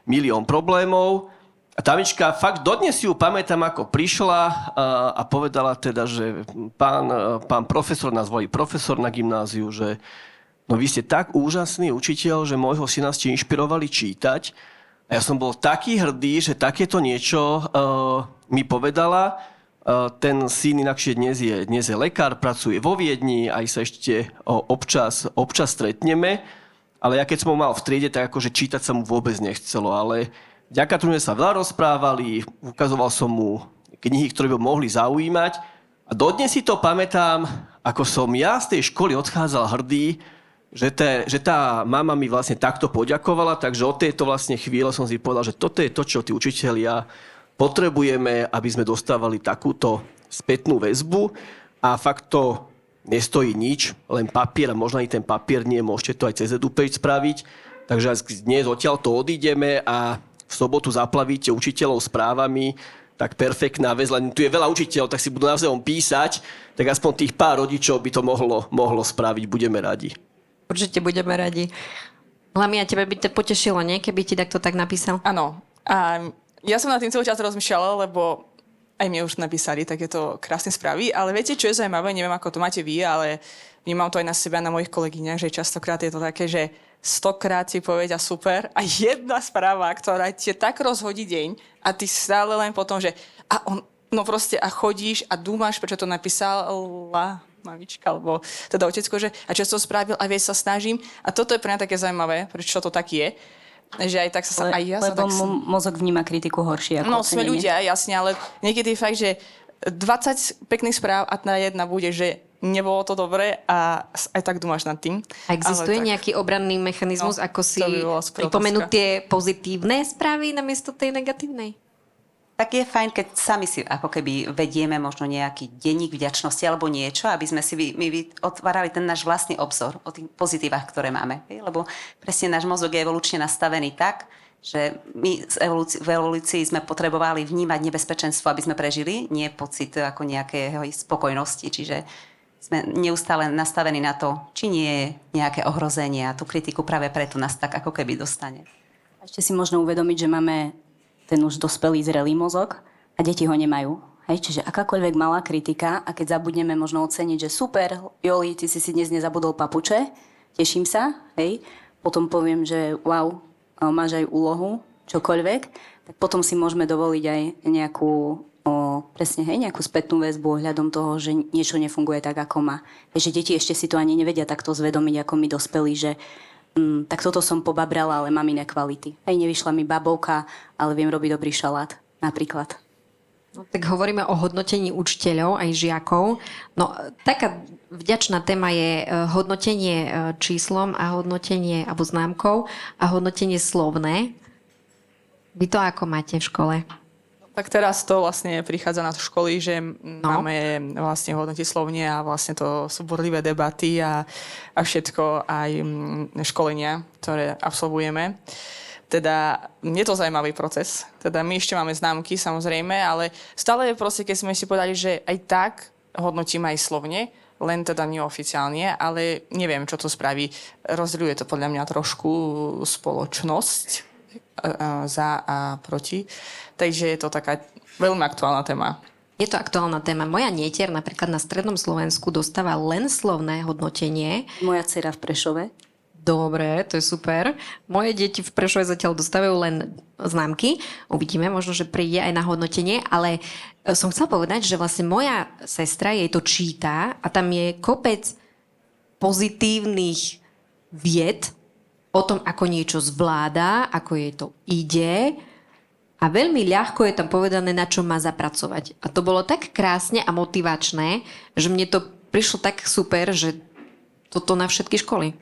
milión problémov. A tá mamička, fakt dodnes si ju pamätám, ako prišla a povedala teda, že pán profesor, nás volí profesor na gymnáziu, že no vy ste tak úžasný učiteľ, že môjho syna ste inšpirovali čítať. A ja som bol taký hrdý, že takéto niečo mi povedala. Ten syn inakšie dnes je lekár, pracuje vo Viedni, aj sa ešte občas stretneme. Ale ja keď som ho mal v triede, tak akože čítať sa mu vôbec nechcelo. Ale vďaka tomu sme sa veľa rozprávali, ukazoval som mu knihy, ktoré by mohli zaujímať. A dodnes si to pamätám, ako som ja z tej školy odchádzal hrdý, že tá mama mi vlastne takto poďakovala, takže od tejto vlastne chvíle som si povedal, že toto je to, čo tí učitelia potrebujeme, aby sme dostávali takúto spätnú väzbu a fakt to nestojí nič, len papier a možno aj ten papier nie, môžete to aj cez EduPage spraviť, takže dnes odtiaľ to odídeme a v sobotu zaplavíte učiteľov správami, tak perfektná vec, len tu je veľa učiteľov, tak si budú navzájom písať, tak aspoň tých pár rodičov by to mohlo spraviť, budeme radi. Určite budeme radi. Lamia, tebe by to potešilo, nie? Keby ti takto tak napísal. Áno. A ja som nad tým celý čas rozmýšľala, lebo aj mne už napísali takéto krásne správy, ale viete, čo je zaujímavé, neviem, ako to máte vy, ale vnímam to aj na seba, na mojich kolegyňach, že častokrát je to také, že 100-krát ti povedia super a jedna správa, ktorá ti tak rozhodí deň a ty stále len potom, že no proste a chodíš a dúmaš, prečo to napísala mamička, alebo teda otecko, že a čo to spravil a vieš sa snažím. A toto je pre mňa také zaujímavé, prečo to tak je. Že aj tak sa aj ja sa lebo tak... mozog vníma kritiku horšie ako No, sme ocenenie. ľudia, jasne, ale niekedy je fakt, že 20 pekných správ a tá jedna bude, že nebolo to dobré a aj tak dúmaš nad tým. A existuje Ale tak, nejaký obranný mechanizmus, No, ako si to by bola skvelá pripomenúť otázka. tie pozitívne správy namiesto tej negatívnej? Tak je fajn, keď sami si ako keby vedieme možno nejaký denník vďačnosti alebo niečo, aby sme si otvárali ten náš vlastný obzor o tých pozitívach, ktoré máme. Lebo presne náš mozog je evolučne nastavený tak, že my v evolúcii sme potrebovali vnímať nebezpečenstvo, aby sme prežili, nie pocit ako nejakého spokojnosti. Čiže sme neustále nastavení na to, či nie je nejaké ohrozenie a tú kritiku práve preto nás tak ako keby dostane. A ešte si možno uvedomiť, že máme ten už dospelý, zrelý mozog a deti ho nemajú. Hej, čiže akákoľvek malá kritika a keď zabudneme možno oceniť, že super, Joli, ty si dnes nezabudol papuče, teším sa, hej, potom poviem, že wow, máš aj úlohu, čokoľvek, tak potom si môžeme dovoliť aj nejakú spätnú väzbu ohľadom toho, že niečo nefunguje tak, ako má. Že deti ešte si to ani nevedia takto zvedomiť, ako my dospelí, že tak toto som pobabrala, ale mám iné kvality. Hej, nevyšla mi babovka, ale viem robiť dobrý šalát, napríklad. No, tak hovoríme o hodnotení učiteľov aj žiakov. No, taká vďačná téma je hodnotenie číslom a hodnotenie alebo známkou a hodnotenie slovné. Vy to ako máte v škole? Tak teraz to vlastne prichádza na školy, že máme vlastne hodnotiť slovne a vlastne to sú burlivé debaty a všetko aj školenia, ktoré absolvujeme. Teda je to zaujímavý proces. Teda my ešte máme známky, samozrejme, ale stále proste, keď sme si povedali, že aj tak hodnotíme aj slovne, len teda neoficiálne, ale neviem, čo to spraví. Rozdeľuje to podľa mňa trošku spoločnosť za a proti. Takže je to taká veľmi aktuálna téma. Je to aktuálna téma. Moja netier napríklad na strednom Slovensku dostáva len slovné hodnotenie. Moja dcera v Prešove. Dobre, to je super. Moje deti v Prešove zatiaľ dostávajú len známky. Uvidíme, možno, že príde aj na hodnotenie, ale som chcela povedať, že vlastne moja sestra jej to číta a tam je kopec pozitívnych vied o tom, ako niečo zvláda, ako jej to ide a veľmi ľahko je tam povedané, na čo má zapracovať. A to bolo tak krásne a motivačné, že mne to prišlo tak super, že toto na všetky školy.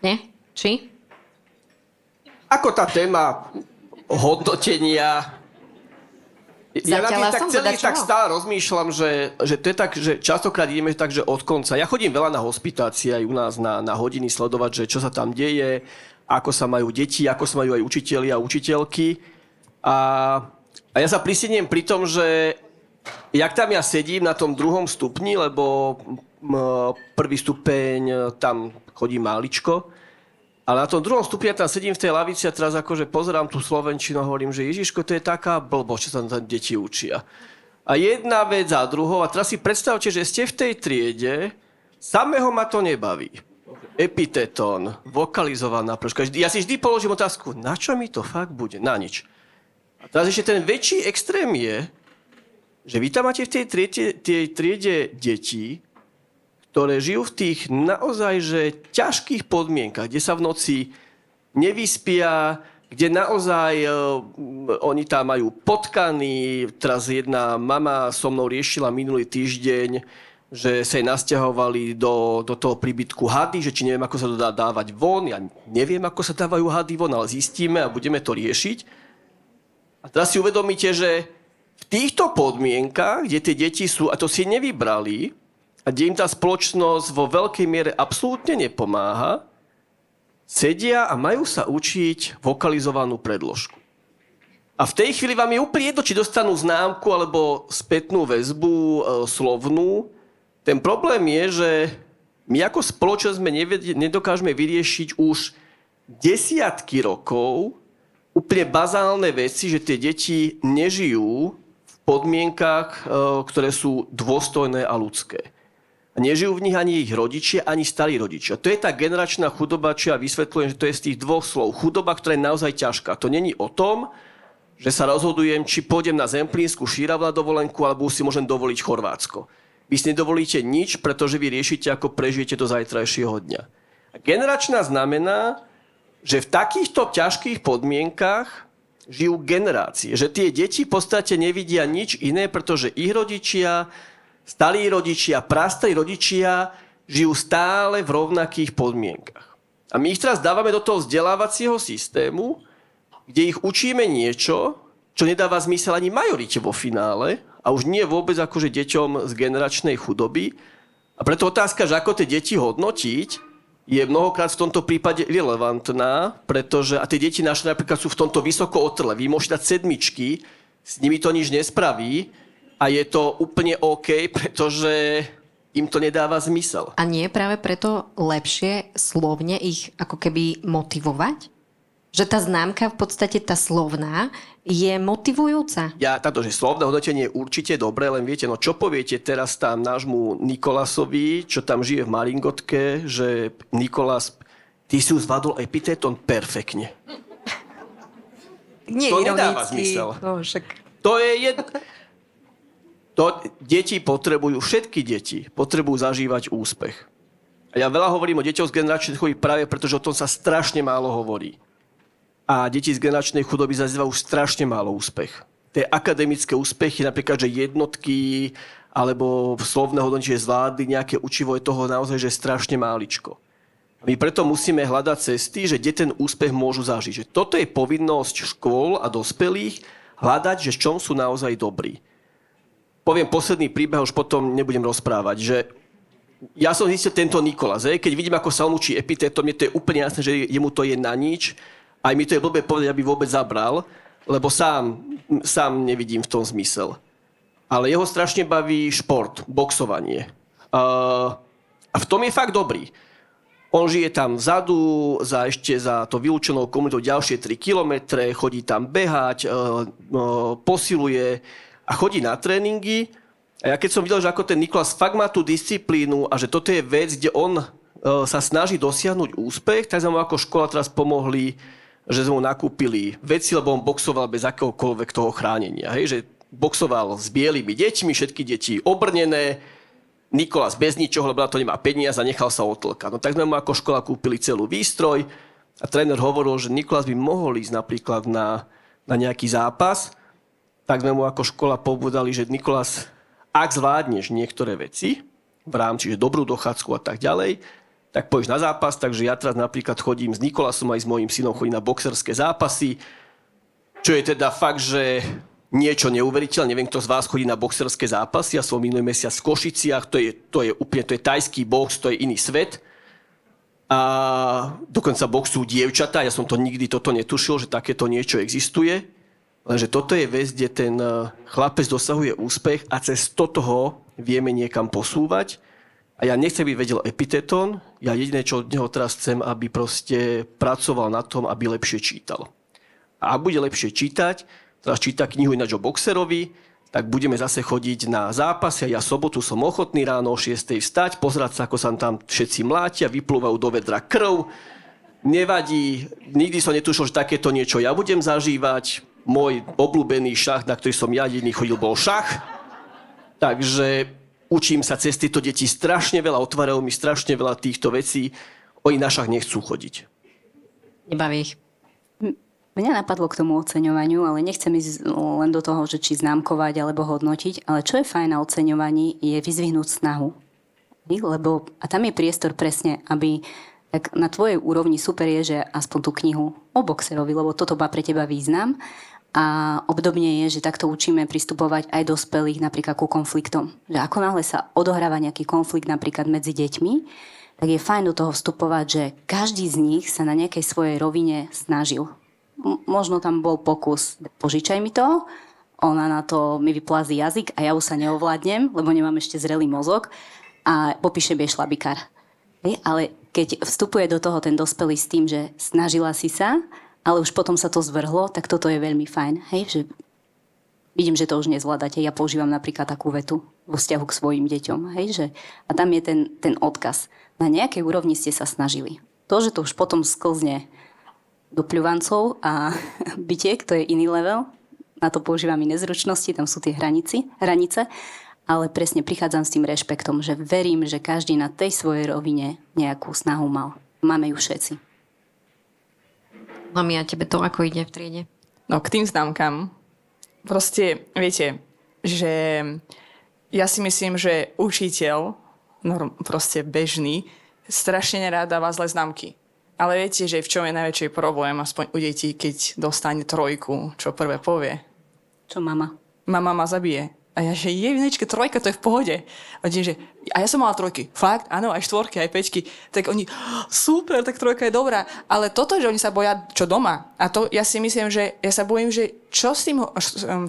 Nie? Či? Ako tá téma hodnotenia... Ja na tým Zatiaľa tak som celý teda tak čo? stále rozmýšľam, že to je tak, že častokrát ideme tak, že od konca. Ja chodím veľa na hospitácie aj u nás na hodiny sledovať, že čo sa tam deje, ako sa majú deti, ako sa majú aj učitelia a učiteľky. A ja sa prisjednem pri tom, že jak tam ja sedím na tom druhom stupni, lebo prvý stupeň tam chodí máličko, ale na tom druhom stupni ja tam sedím v tej lavici a teraz akože pozerám tú slovenčinu a hovorím, že Ježiško, to je taká blbosť, čo sa tam deti učia. A jedna vec za druhou, a teraz si predstavte, že ste v tej triede, samého ma to nebaví. Epitetón, vokalizovaná prúžka. Ja si vždy položím otázku, na čo mi to fakt bude? Na nič. A teraz ešte ten väčší extrém je, že vy tam máte v tej triede deti, ktoré žijú v tých naozaj že ťažkých podmienkach, kde sa v noci nevyspia, kde naozaj oni tam majú potkany. Teraz jedna mama so mnou riešila minulý týždeň, že sa jej nasťahovali do toho príbytku hady, že či neviem, ako sa to dá dávať von. Ja neviem, ako sa dávajú hady von, ale zistíme a budeme to riešiť. A teraz si uvedomíte, že v týchto podmienkach, kde tie deti sú, a to si nevybrali, a kde im tá spoločnosť vo veľkej miere absolútne nepomáha, sedia a majú sa učiť vokalizovanú predložku. A v tej chvíli vám je úplne jedno, či dostanú známku alebo spätnú väzbu slovnú. Ten problém je, že my ako spoločnosť nedokážeme vyriešiť už desiatky rokov úplne bazálne veci, že tie deti nežijú v podmienkach, ktoré sú dôstojné a ľudské. A nežijú v nich ani ich rodičia, ani starí rodičia. To je tá generačná chudoba, čo ja vysvetľujem, že to je z tých dvoch slov. Chudoba, ktorá je naozaj ťažká. To není o tom, že sa rozhodujem, či pôjdem na Zemplínsku šíravla dovolenku, alebo si môžem dovoliť Chorvátsko. Vy si nedovolíte nič, pretože vy riešite, ako prežijete do zajtrajšieho dňa. A generačná znamená, že v takýchto ťažkých podmienkach žijú generácie. Že tie deti v podstate nevidia nič iné, pretože ich rodičia, starí rodičia, prastarí rodičia žijú stále v rovnakých podmienkach. A my ich teraz dávame do toho vzdelávacieho systému, kde ich učíme niečo, čo nedáva zmysel ani majorite vo finále a už nie vôbec akože deťom z generačnej chudoby. A preto otázka, že ako tie deti hodnotiť, je mnohokrát v tomto prípade relevantná, pretože a tie deti naše napríklad sú v tomto vysoko otrle. Vy môžete dať sedmičky, s nimi to nič nespraví a je to úplne OK, pretože im to nedáva zmysel. A nie je práve preto lepšie slovne ich ako keby motivovať? Že tá známka, v podstate tá slovná, je motivujúca. Že slovné hodnotenie je určite dobré, len viete, no čo poviete teraz tam nášmu Nikolasovi, čo tam žije v Maringotke, že Nikolás, ty si už zvládol epitéton perfektne. Nie to ironicky. nedáva zmysel. No, však... To je deti potrebujú, všetky deti potrebujú zažívať úspech. A ja veľa hovorím o deťoch z generačnej chudoby práve pretože o tom sa strašne málo hovorí. A deti z generačnej chudoby zažívajú strašne málo úspech. Tie akademické úspechy, napríklad, že jednotky alebo slovné hodnotenie zvládli nejaké učivo, je toho naozaj že strašne máličko. A my preto musíme hľadať cesty, že kde ten úspech môžu zažiť. Že toto je povinnosť škôl a dospelých hľadať, že v čom sú naozaj dobrí. Poviem posledný príbeh, už potom nebudem rozprávať, že ja som zistil tento Nikolás, keď vidím, ako sa on učí epitétom, mne to je úplne jasné, že jemu to je na nič. Aj mi to je blbé povedať, aby vôbec zabral, lebo sám nevidím v tom zmysel. Ale jeho strašne baví šport, boxovanie. A v tom je fakt dobrý. On žije tam vzadu, ešte za to vylúčenou komunitou ďalšie 3 kilometre, chodí tam behať, posiluje a chodí na tréningy. A ja keď som videl, že ako ten Nikolás fakt má tú disciplínu a že toto je vec, kde on sa snaží dosiahnuť úspech, tak sme mu ako škola teraz pomohli, že sme mu nakúpili veci, lebo on boxoval bez akéhokoľvek toho chránenia. Hej? Že boxoval s bielými deťmi, všetky deti obrnené, Nikolás bez ničoho, lebo na to nemá peniaz a nechal sa otlkať. No tak sme mu ako škola kúpili celú výstroj a tréner hovoril, že Nikolás by mohol ísť napríklad na nejaký zápas, tak sme mu ako škola pobudali, že Nikolás, ak zvládneš niektoré veci v rámci, že dobrú dochádzku a tak ďalej, tak pôjdeš na zápas, takže ja teraz napríklad chodím s Nikolásom aj s mojím synom, chodím na boxerské zápasy, čo je teda fakt, že niečo neuveriteľné. Neviem, kto z vás chodí na boxerské zápasy. Ja som minulý mesiac v Košiciach, to je tajský box, to je iný svet. A dokonca boxujú dievčatá, ja som toto netušil, že takéto niečo existuje. Lenže toto je vec, kde ten chlapec dosahuje úspech a cez toto vieme niekam posúvať. A ja nechcem byť vedel epitéton, ja jediné, čo od neho teraz chcem, aby proste pracoval na tom, aby lepšie čítal. A ak bude lepšie čítať, teraz číta knihu ináč o boxerovi, tak budeme zase chodiť na zápasy. Ja sobotu som ochotný ráno o 6 vstať, pozerať sa, ako sa tam všetci mlátia, vyplúvajú do vedra krv. Nevadí, nikdy som netušil, že takéto niečo ja budem zažívať. Môj obľúbený šach, na ktorý som ja jediný chodil, bol šach. Takže učím sa cez tieto deti strašne veľa, otvárajú mi strašne veľa týchto vecí. Oni na šach nechcú chodiť. Nebaví ich. Mňa napadlo k tomu oceňovaniu, ale nechcem ísť len do toho, že či známkovať alebo hodnotiť, ale čo je fajn na oceňovaní, je vyzvihnúť snahu. Lebo, a tam je priestor presne, aby tak na tvojej úrovni super je, že aspoň tú knihu o boxerovi, lebo toto má pre teba význam. A obdobne je, že takto učíme pristupovať aj dospelých napríklad ku konfliktom. Že ako náhle sa odohráva nejaký konflikt napríklad medzi deťmi, tak je fajn do toho vstupovať, že každý z nich sa na nejakej svojej rovine snažil. Možno tam bol pokus, požičaj mi to, ona na to mi vyplazí jazyk a ja už sa neovládnem, lebo nemám ešte zrelý mozog a popíšem jej šlabikár. Hej, ale keď vstupuje do toho ten dospelý s tým, že snažila si sa, ale už potom sa to zvrhlo, tak toto je veľmi fajn. Hej, že vidím, že to už nezvládate. Ja používam napríklad takú vetu vo vzťahu k svojim deťom. Hej, že, a tam je ten odkaz. Na nejakej úrovni ste sa snažili. To, že to už potom sklzne do pľuvancov a bitiek, to je iný level. Na to používam iné zručnosti, tam sú tie hranice. Ale presne prichádzam s tým rešpektom, že verím, že každý na tej svojej rovine nejakú snahu mal. Máme ju všetci. No a tebe to ako ide v triede? No k tým známkam. Proste, viete, že ja si myslím, že učiteľ, proste bežný, strašne nerád dáva zlé známky. Ale viete, že v čom je najväčší problém, aspoň u detí, keď dostane 3, čo prvé povie? Čo mama? Mama ma zabije. A ja, že jedinečka, 3, to je v pohode. A ja som mala 3. Fakt? Áno, aj 4, aj 5. Tak oni, super, tak 3 je dobrá. Ale toto, že oni sa boja, čo doma. A to ja si myslím, že ja sa bojím, že čo s tým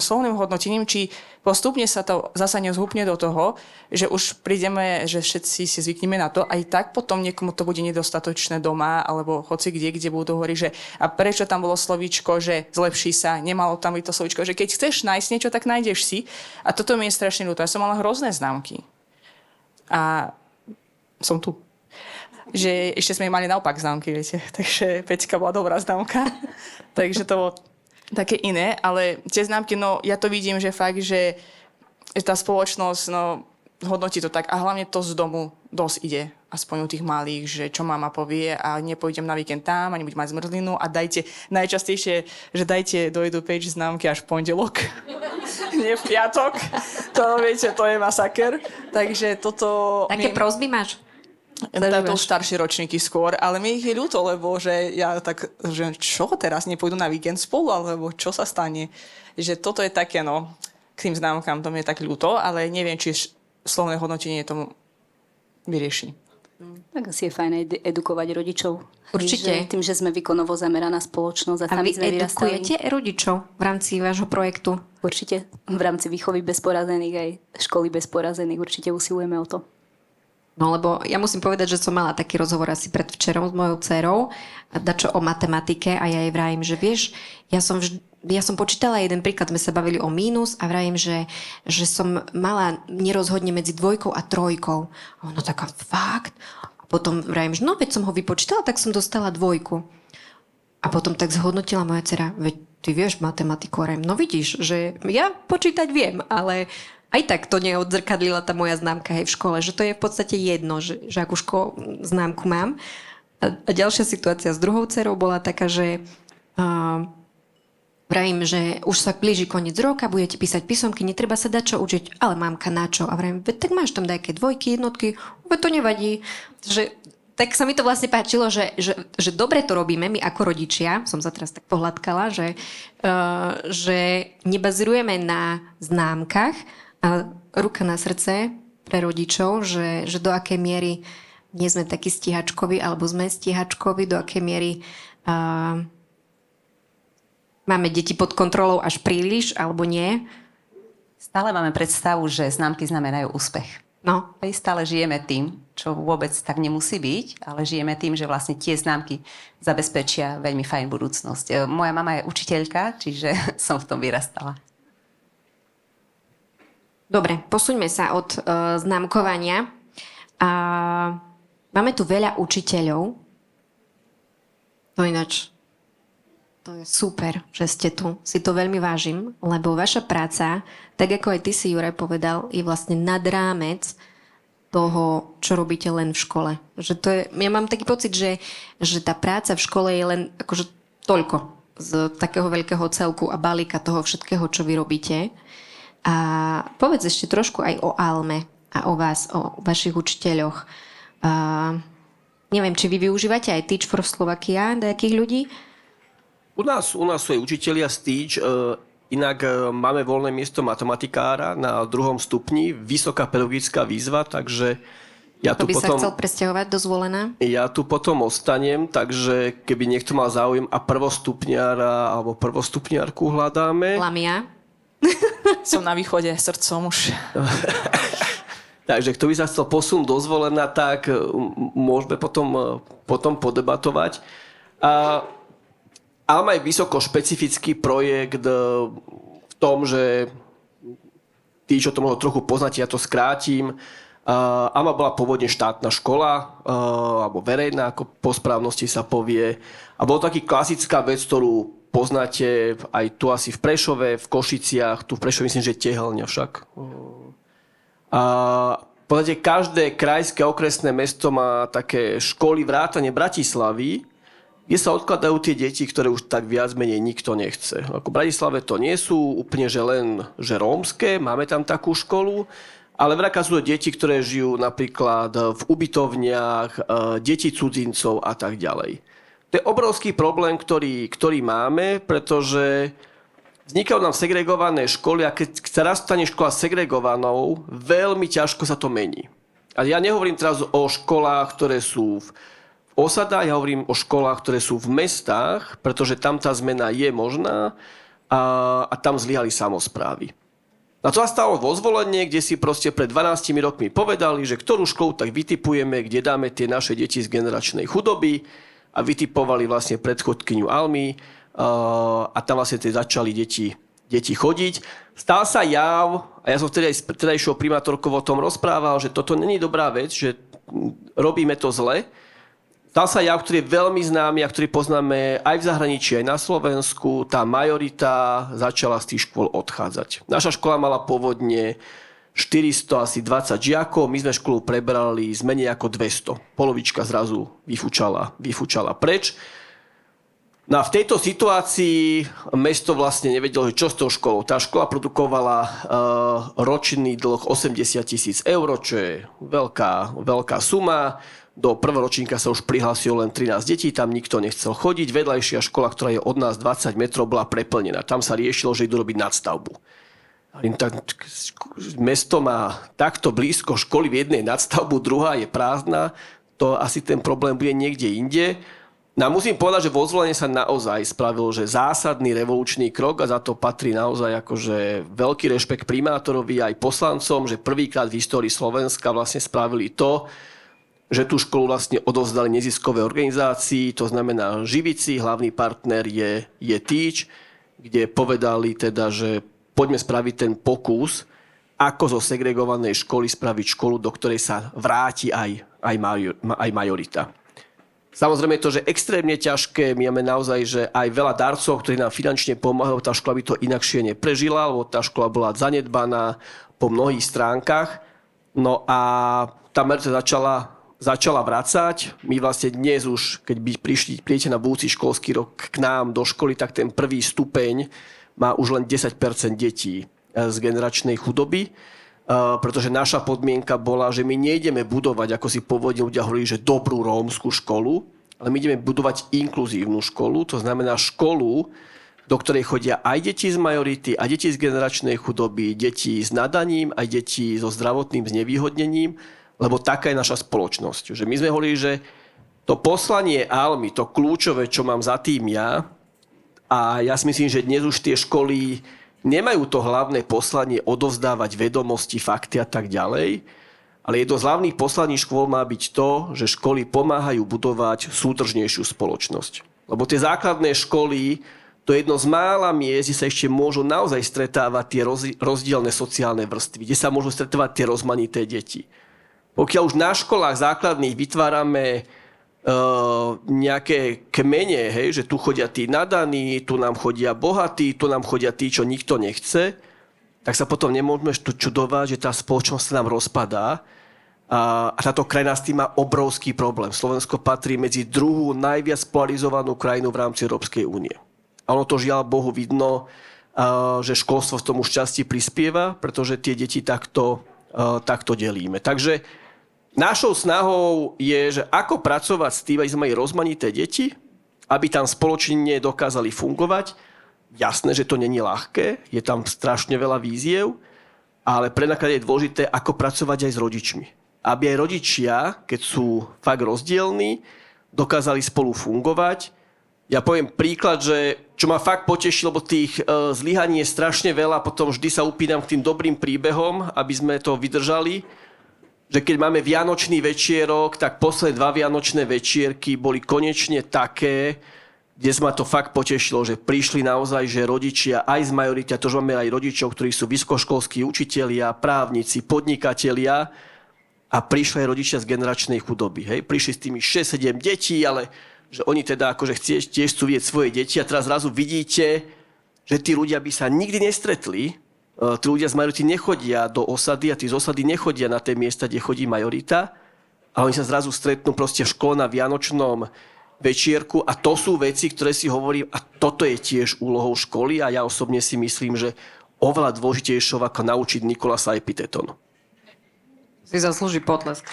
slovným hodnotením, či postupne sa to zasa nezhupne do toho, že už prídeme, že všetci si zvykneme na to, aj tak potom niekomu to bude nedostatočné doma, alebo hoci kde budú hovoriť, že a prečo tam bolo slovíčko, že zlepší sa, nemalo tam byť to slovíčko, že keď chceš nájsť niečo, tak nájdeš si. A toto mi je strašne ľúto. Ja som mala hrozné známky. A som tu. Že ešte sme mali naopak známky, viete. Takže 5 bola dobrá známka. Takže to bolo také iné, ale tie známky, no ja to vidím, že fakt, že tá spoločnosť, no hodnotí to tak a hlavne to z domu dosť ide. Aspoň u tých malých, že čo mama povie a nepôjdem na víkend tam, ani budem mať zmrzlinu a dajte, najčastejšie, že dajte do jednu page známky až v pondelok. Nie v piatok. To viete, to je masaker. Takže toto... Také prosby máš? To staršie ročníky skôr, ale mi ich je ľúto, lebo že ja tak, že čo teraz nepôjdu na víkend spolu, alebo čo sa stane. Že toto je také, no, k tým známkam to mi je tak ľúto, ale neviem, či slovné hodnotenie tomu vyrieši. Tak asi je fajn edukovať rodičov. Určite. Tým, že sme výkonovo zameraná spoločnosť a sami sme vyrastali. Edukujete rodičov v rámci vášho projektu? Určite. V rámci výchovy bez porazených aj školy bez porazených určite usilujeme o to. No lebo ja musím povedať, že som mala taký rozhovor asi predvčerom s mojou dcerou, dačo o matematike a ja jej vravím, že vieš, ja som počítala jeden príklad, sme sa bavili o mínus a vravím, že som mala nerozhodne medzi 2 a 3. A ona taká, fakt? A potom vravím, že no veď som ho vypočítala, tak som dostala 2. A potom tak zhodnotila moja dcera, veď ty vieš matematiku, a no vidíš, že ja počítať viem, ale aj tak to neodzrkadlila tá moja známka aj v škole, že to je v podstate jedno, že akú známku mám. A ďalšia situácia s druhou dcerou bola taká, že vravím, že už sa blíži koniec roka, budete písať písomky, netreba sa dať čo učiť, ale mamka na čo? A vravím, tak máš tam nejaké 2, 1, to nevadí. Tak sa mi to vlastne páčilo, že dobre to robíme my ako rodičia, som sa teraz tak pohľadkala, že nebazirujeme na známkach, a ruka na srdce pre rodičov, že do akej miery nie sme takí stíhačkoví, alebo sme stíhačkoví, do akej miery máme deti pod kontrolou až príliš, alebo nie. Stále máme predstavu, že známky znamenajú úspech. No. Stále žijeme tým, čo vôbec tak nemusí byť, ale žijeme tým, že vlastne tie známky zabezpečia veľmi fajn budúcnosť. Moja mama je učiteľka, čiže som v tom vyrastala. Dobre, posuňme sa od známkovania. Máme tu veľa učiteľov. To je super, že ste tu. Si to veľmi vážim, lebo vaša práca, tak ako aj ty si, Juraj, povedal, je vlastne nad rámec toho, čo robíte len v škole. Že to je, ja mám taký pocit, že tá práca v škole je len akože toľko z takého veľkého celku a balíka toho všetkého, čo vy robíte. A povedz ešte trošku aj o Alme a o vás, o vašich učiteľoch. Neviem, či vy využívate aj Teach for Slovakia, nejakých ľudí? U nás sú aj učitelia z Teach, inak máme voľné miesto matematikára na 2. stupni, vysoká pedagogická výzva, takže Ako by sa chcel presťahovať do Zvolená? Ja tu potom ostanem, takže keby niekto mal záujem a prvostupňára alebo prvostupňárku hľadáme. Lamia? Som na východe srdcom už. Takže kto by sa chcel posunúť do Zvolená, tak môžeme potom podebatovať. Alma je vysoko špecifický projekt v tom, že tí, čo to možno trochu poznáte, ja to skrátim. Alma bola pôvodne štátna škola, alebo verejná, ako po správnosti sa povie. A bola taký klasická vec, ktorú poznáte aj tu asi v Prešove, v Košiciach, tu v Prešove myslím, že Tehelňa však. A v podstate každé krajské okresné mesto má také školy vrátane Bratislavy, kde sa odkladajú tie deti, ktoré už tak viac menej nikto nechce. Ako v Bratislave to nie sú úplne že len že rómske, máme tam takú školu, ale vraka sú to deti, ktoré žijú napríklad v ubytovniach, deti cudzincov a tak ďalej. To je obrovský problém, ktorý máme, pretože vznikajú nám segregované školy a keď sa raz stane škola segregovanou, veľmi ťažko sa to mení. A ja nehovorím teraz o školách, ktoré sú v osadách, ja hovorím o školách, ktoré sú v mestách, pretože tam tá zmena je možná a tam zlyhali samosprávy. A to sa stalo vo Zvolenie, kde si proste pred 12 rokmi povedali, že ktorú školu tak vytipujeme, kde dáme tie naše deti z generačnej chudoby a vytipovali vlastne predchodkyňu Almy a tam vlastne začali deti chodiť. Stal sa jav, a ja som vtedy aj s vtedajšou primátorkou o tom rozprával, že toto není dobrá vec, že robíme to zle. Stal sa jav, ktorý je veľmi známy a ktorý poznáme aj v zahraničí, aj na Slovensku. Tá majorita začala z tých škôl odchádzať. Naša škola mala pôvodne 400, asi 20 žiakov. My sme školu prebrali z menej ako 200. Polovička zrazu vyfúčala preč. No a v tejto situácii mesto vlastne nevedelo, čo s tou školou. Tá škola produkovala ročný dlh 80 000 eur, čo je veľká suma. Do prvoročníka sa už prihlásilo len 13 detí, tam nikto nechcel chodiť. Vedľajšia škola, ktorá je od nás 20 metrov, bola preplnená. Tam sa riešilo, že idú robiť nadstavbu. Mesto má takto blízko školy v jednej nadstavbu, druhá je prázdna. To asi ten problém bude niekde inde. No musím povedať, že vo Zvolenie sa naozaj spravil, že zásadný revolučný krok a za to patrí naozaj akože veľký rešpekt primátorovi aj poslancom, že prvýkrát v histórii Slovenska vlastne spravili to, že tú školu vlastne odovzdali neziskové organizácii, to znamená Živici, hlavný partner je Teach, kde povedali teda, že poďme spraviť ten pokus, ako zo segregovanej školy spraviť školu, do ktorej sa vráti aj majorita. Samozrejme je to, že extrémne ťažké, my máme naozaj, že aj veľa darcov, ktorí nám finančne pomáhajú, tá škola by to inakšie neprežila, lebo tá škola bola zanedbaná po mnohých stránkach. No a tá majorita začala vracať. My vlastne dnes už, keď prídete na budúci školský rok k nám do školy, tak ten prvý stupeň má už len 10% detí z generačnej chudoby, pretože naša podmienka bola, že my nejdeme budovať, ako si pôvodne ľudia hovorili, že dobrú rómsku školu, ale my ideme budovať inkluzívnu školu, to znamená školu, do ktorej chodia aj deti z majority, aj deti z generačnej chudoby, deti s nadaním, aj deti so zdravotným znevýhodnením, lebo taká je naša spoločnosť. Že my sme hovorili, že to poslanie Almy, to kľúčové, čo mám za tým ja, a ja si myslím, že dnes už tie školy nemajú to hlavné poslanie odovzdávať vedomosti, fakty a tak ďalej, ale jedno z hlavných poslaní škôl má byť to, že školy pomáhajú budovať súdržnejšiu spoločnosť. Lebo tie základné školy, to je jedno z mála miest, kde sa ešte môžu naozaj stretávať tie rozdielne sociálne vrstvy, kde sa môžu stretávať tie rozmanité deti. Pokiaľ už na školách základných vytvárame nejaké kmene, hej, že tu chodia tí nadaní, tu nám chodia bohatí, tu nám chodia tí, čo nikto nechce, tak sa potom nemôžeme čudovať, že tá spoločnosť sa nám rozpadá a táto krajina s tým má obrovský problém. Slovensko patrí medzi druhú najviac polarizovanú krajinu v rámci Európskej únie. A ono to žiaľ Bohu vidno, že školstvo v tom už časti prispieva, pretože tie deti takto delíme. Takže našou snahou je, že ako pracovať s tým, aby sme mali rozmanité deti, aby tam spoločne dokázali fungovať. Jasné, že to není ľahké, je tam strašne veľa víziev, ale pre nás je dôležité, ako pracovať aj s rodičmi. aby aj rodičia, keď sú fakt rozdielní, dokázali spolu fungovať. Ja poviem príklad, že čo ma fakt potešilo, lebo tých zlyhaní je strašne veľa, potom vždy sa upínam k tým dobrým príbehom, aby sme to vydržali, že keď máme vianočný večierok, tak posledné 2 vianočné večierky boli konečne také, kde ma to fakt potešilo, že prišli naozaj, že rodičia aj z majority, a to, že máme aj rodičov, ktorí sú vysokoškolskí učitelia, právnici, podnikatelia, a prišli aj rodičia z generačnej chudoby. Hej? Prišli s tými 6-7 detí, ale že oni teda akože tiež chcú vidieť svoje deti a teraz zrazu vidíte, že tí ľudia by sa nikdy nestretli. Tí ľudia z majority nechodia do osady a tí z osady nechodia na tie miesta, kde chodí majorita, ale oni sa zrazu stretnú proste v škole na vianočnom večierku a to sú veci, ktoré si hovorím, a toto je tiež úlohou školy a ja osobne si myslím, že oveľa dôležitejšou ako naučiť Nikolasa epiteton. Si zaslúži potlesk.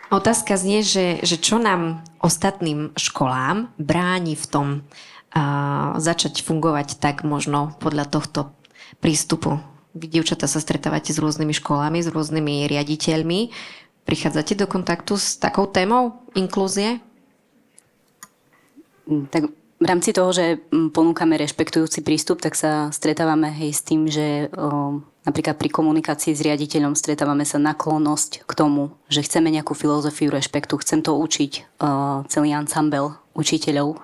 Otázka znie, že čo nám ostatným školám bráni v tom začať fungovať tak možno podľa tohto prístupu. Vy, dievčatá, sa stretávate s rôznymi školami, s rôznymi riaditeľmi. Prichádzate do kontaktu s takou témou inklúzie? Tak v rámci toho, že ponúkame rešpektujúci prístup, tak sa stretávame s tým, že napríklad pri komunikácii s riaditeľom stretávame sa naklonosť k tomu, že chceme nejakú filozofiu rešpektu, chcem to učiť celý ansambel učiteľov,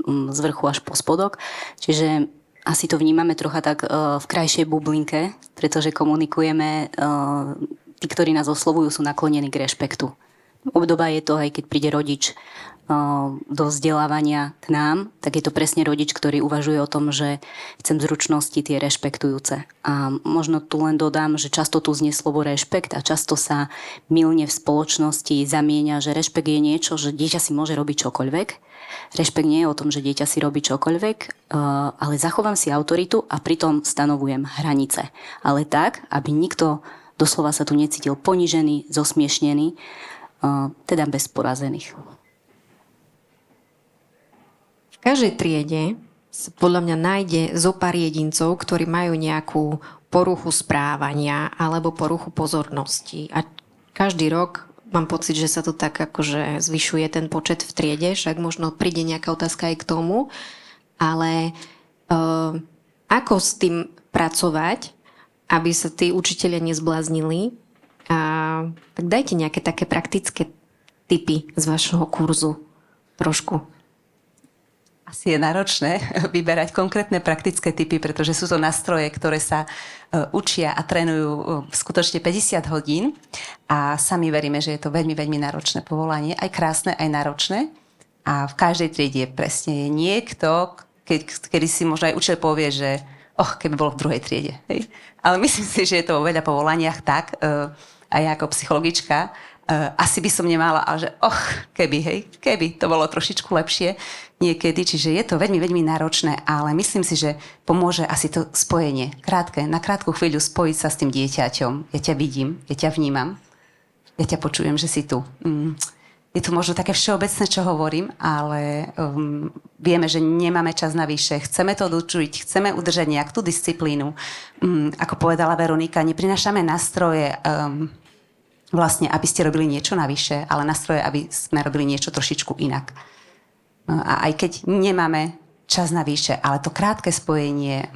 z vrchu až po spodok. Čiže asi to vnímame trocha tak v krajšej bublinke, pretože komunikujeme, tí, ktorí nás oslovujú, sú naklonení k rešpektu. Obdoba je to, aj keď príde rodič do vzdelávania k nám, tak je to presne rodič, ktorý uvažuje o tom, že chcem zručnosti tie rešpektujúce. A možno tu len dodám, že často tu znie slovo rešpekt a často sa mylne v spoločnosti zamieňa, že rešpekt je niečo, že dieťa si môže robiť čokoľvek. Rešpekt nie je o tom, že dieťa si robí čokoľvek, ale zachovám si autoritu a pritom stanovujem hranice. Ale tak, aby nikto doslova sa tu necítil ponižený, zosmiešnený, teda bez porazených. V každej triede sa podľa mňa nájde zopár jedincov, ktorí majú nejakú poruchu správania alebo poruchu pozornosti. A každý rok mám pocit, že sa to tak akože zvyšuje ten počet v triede, však možno príde nejaká otázka aj k tomu, ale ako s tým pracovať, aby sa tí učitelia nezbláznili? Tak dajte nejaké také praktické tipy z vašho kurzu trošku. Asi je náročné vyberať konkrétne praktické tipy, pretože sú to nástroje, ktoré sa učia a trénujú skutočne 50 hodín a sami veríme, že je to veľmi, veľmi náročné povolanie, aj krásne, aj náročné. A v každej triede presne je niekto, kedy si možno aj učiteľ povie, že keby bol v druhej triede. Hej? Ale myslím si, že je to vo veľa povolaniach tak, a ja ako psychologička asi by som nemala, ale že keby to bolo trošičku lepšie niekedy, čiže je to veľmi, veľmi náročné, ale myslím si, že pomôže asi to spojenie, na krátku chvíľu spojiť sa s tým dieťaťom. Ja ťa vidím, ja ťa vnímam, ja ťa počujem, že si tu. Je tu možno také všeobecné, čo hovorím, ale vieme, že nemáme čas navyše. Chceme to dočuť, chceme udržať nejak tú disciplínu. Ako povedala Veronika, neprinášame nástroje vlastne, aby ste robili niečo navyše, ale nástroje, aby sme robili niečo trošičku inak. A aj keď nemáme čas navyše, ale to krátke spojenie,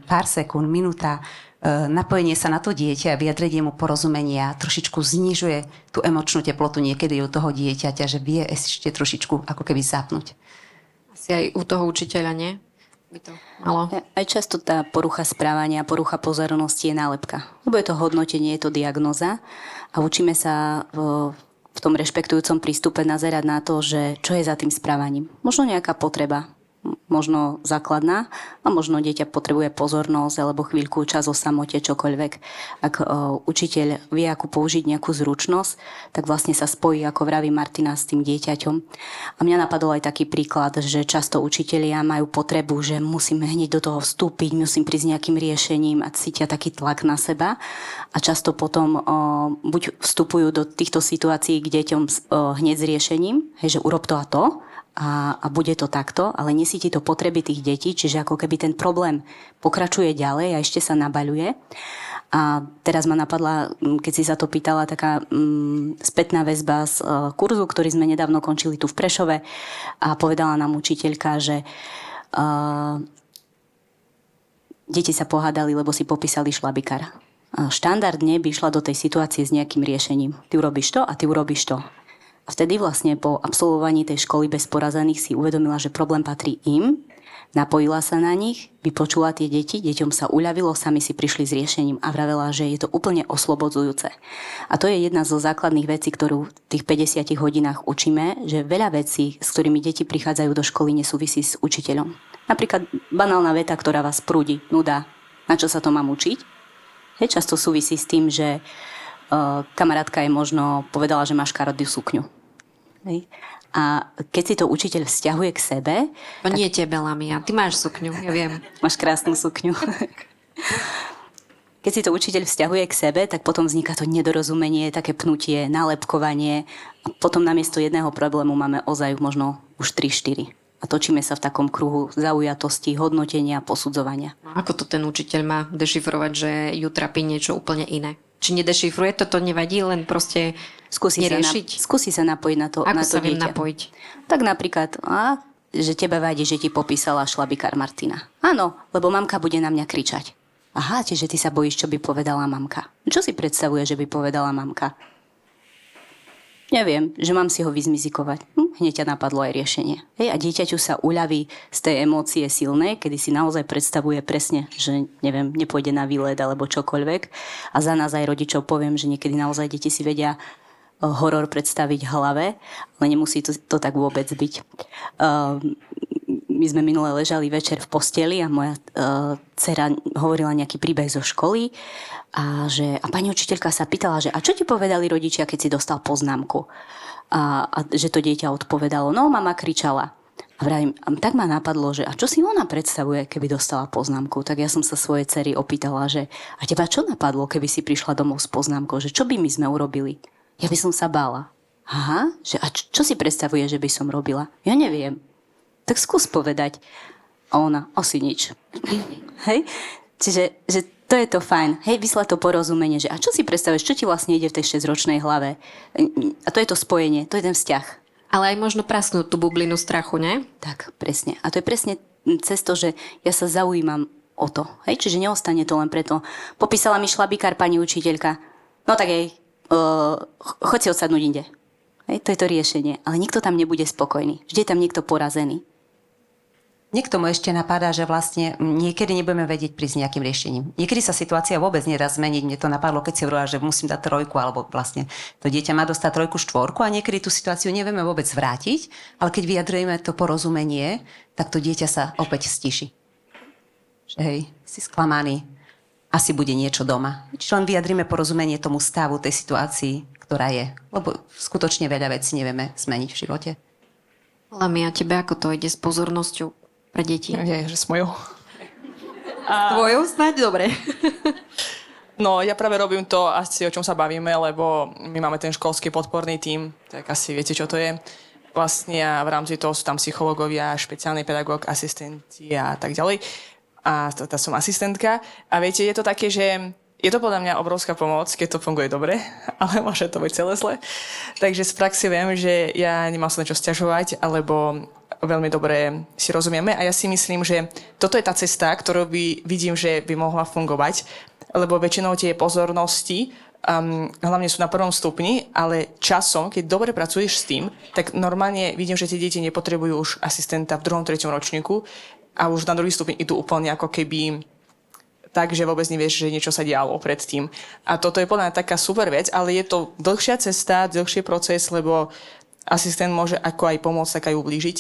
pár sekúnd, minúta, napojenie sa na to dieťa a vyjadrenie mu porozumenia trošičku znižuje tú emočnú teplotu niekedy u toho dieťaťa, že vie ešte trošičku ako keby zapnúť. Asi aj u toho učiteľa, nie? By to malo. Aj často tá porucha správania, porucha pozornosti je nálepka. Lebo je to hodnotenie, je to diagnóza a učíme sa v tom rešpektujúcom prístupe nazerať na to, že čo je za tým správaním. Možno nejaká potreba, možno základná a možno dieťa potrebuje pozornosť alebo chvíľku, čas o samote, čokoľvek. Ak učiteľ vie, ako použiť nejakú zručnosť, tak vlastne sa spojí, ako vraví Martina, s tým dieťaťom. A mňa napadol aj taký príklad, že často učitelia majú potrebu, že musím hneď do toho vstúpiť, musím prísť nejakým riešením a cítia taký tlak na seba. A často potom buď vstupujú do týchto situácií k deťom hneď s riešením, že urob to a to, a bude to takto, ale nesíti to potreby tých detí, čiže ako keby ten problém pokračuje ďalej a ešte sa nabaľuje. A teraz ma napadla, keď si sa to pýtala, taká spätná väzba z kurzu, ktorý sme nedávno končili tu v Prešove, a povedala nám učiteľka, že deti sa pohádali, lebo si popísali šlabikár. Štandardne by išla do tej situácie s nejakým riešením. Ty urobíš to a ty urobíš to. A vtedy vlastne po absolvovaní tej školy bez porazených si uvedomila, že problém patrí im, napojila sa na nich, vypočula tie deti, deťom sa uľavilo, sami si prišli s riešením a vravela, že je to úplne oslobodzujúce. A to je jedna zo základných vecí, ktorú v tých 50 hodinách učíme, že veľa vecí, s ktorými deti prichádzajú do školy, nesúvisí s učiteľom. Napríklad banálna veta, ktorá vás prúdi, nuda, na čo sa to mám učiť. Často súvisí s tým, že kamarátka je možno povedala, že máš škaredú sukňu. Hej. A keď si to učiteľ vzťahuje k sebe... To nie je tebe, Lamia. Ty máš sukňu, ja viem. Máš krásnu sukňu. Keď si to učiteľ vzťahuje k sebe, tak potom vzniká to nedorozumenie, také pnutie, nálepkovanie. A potom namiesto jedného problému máme ozaj možno už 3-4. A točíme sa v takom kruhu zaujatosti, hodnotenia, posudzovania. Ako to ten učiteľ má dešifrovať, že ju trápi niečo úplne iné? Či nedešifruje, to nevadí, len proste neriešiť? Skúsi sa napojiť na to, Ako na to sa viem dieťa. napojiť? Tak napríklad, že teba vadí, že ti popísala šlabikár Martina. Áno, lebo mamka bude na mňa kričať. Aha, čiže ty sa bojíš, čo by povedala mamka. Čo si predstavuje, že by povedala mamka? Neviem, že mám si ho vyzmizikovať. Hneď ťa napadlo aj riešenie. Hej, a dieťaťu sa uľaví z tej emócie silnej, kedy si naozaj predstavuje presne, že neviem, nepôjde na výlet alebo čokoľvek. A za nás aj rodičov poviem, že niekedy naozaj deti si vedia horor predstaviť v hlave, ale nemusí to tak vôbec byť. My sme minule ležali večer v posteli a moja dcera hovorila nejaký príbeh zo školy a pani učiteľka sa pýtala, že a čo ti povedali rodičia, keď si dostal poznámku? A že to dieťa odpovedalo, no mama kričala. A vravím, tak ma napadlo, že a čo si ona predstavuje, keby dostala poznámku? Tak ja som sa svojej dcery opýtala, že a teba čo napadlo, keby si prišla domov s poznámkou, že čo by my sme urobili? Ja by som sa bála. Aha, že a čo si predstavuje, že by som robila? Ja neviem. Tak skús povedať. A ona, asi nič. Hej? Čiže že to je to fajn. Hej, vyslať to porozumenie, že a čo si predstavuješ, čo ti vlastne ide v tej 6-ročnej hlave? A to je to spojenie, to je ten vzťah. Ale aj možno prasknúť tú bublinu strachu, ne? Tak, presne. A to je presne cez to, že ja sa zaujímam o to. Hej? Čiže neostane to len preto. Popísala mi šlabikár pani učiteľka. No tak jej, choď si odsadnúť inde. Hej? To je to riešenie. Ale nikto tam nebude spokojný. Vždy je tam niekto porazený. Niekto mu ešte napadá, že vlastne niekedy nebudeme vedieť prísť nejakým riešením. Niekedy sa situácia vôbec nedá zmeniť. Mne to napadlo, keď si hovorila, že musím dať 3, alebo vlastne to dieťa má dostať 3, 4 a niekedy tú situáciu nevieme vôbec vrátiť, ale keď vyjadrujeme to porozumenie, tak to dieťa sa opäť stíši. Hej, si sklamaný. Asi bude niečo doma. Čiže len vyjadrime porozumenie tomu stavu, tej situácii, ktorá je. Lebo skutočne veľa vecí nevieme zmeniť v živote. Lamia, tebe ako to ide s pozornosťou pre deti? Nie, že s mojou. Tvojou snáď dobre. No, ja práve robím to asi, o čom sa bavíme, lebo my máme ten školský podporný tím, tak asi viete, čo to je. Vlastne v rámci toho sú tam psychológovia, špeciálny pedagóg, asistenti a tak ďalej. A tá som asistentka. A viete, je to také, že je to podľa mňa obrovská pomoc, keď to funguje dobre, ale môže to byť celé zle. Takže z praxi viem, že ja nemám sa na čo sťažovať, alebo veľmi dobre si rozumieme a ja si myslím, že toto je tá cesta, ktorú vidím, že by mohla fungovať, lebo väčšinou tie pozornosti hlavne sú na prvom stupni, ale časom, keď dobre pracuješ s tým, tak normálne vidím, že tie deti nepotrebujú už asistenta v 2., 3. ročníku a už na druhý stupeň idú úplne ako keby tak, že vôbec nevieš, že niečo sa dialo predtým. A toto je podľa mňa taká super vec, ale je to dlhšia cesta, dlhší proces, lebo asistent môže ako aj pomôcť, tak aj ublížiť,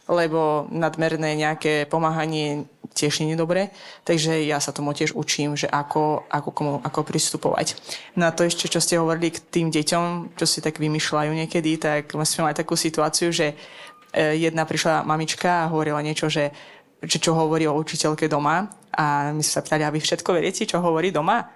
lebo nadmerné nejaké pomáhanie tiež nie je dobré. Takže ja sa tomu tiež učím, že ako pristupovať. Na to ešte, čo ste hovorili k tým deťom, čo si tak vymýšľajú niekedy, tak sme mali takú situáciu, že jedna prišla mamička a hovorila niečo, že čo hovorí o učiteľke doma. A my sa pýtali, a vy všetko viete, čo hovorí doma?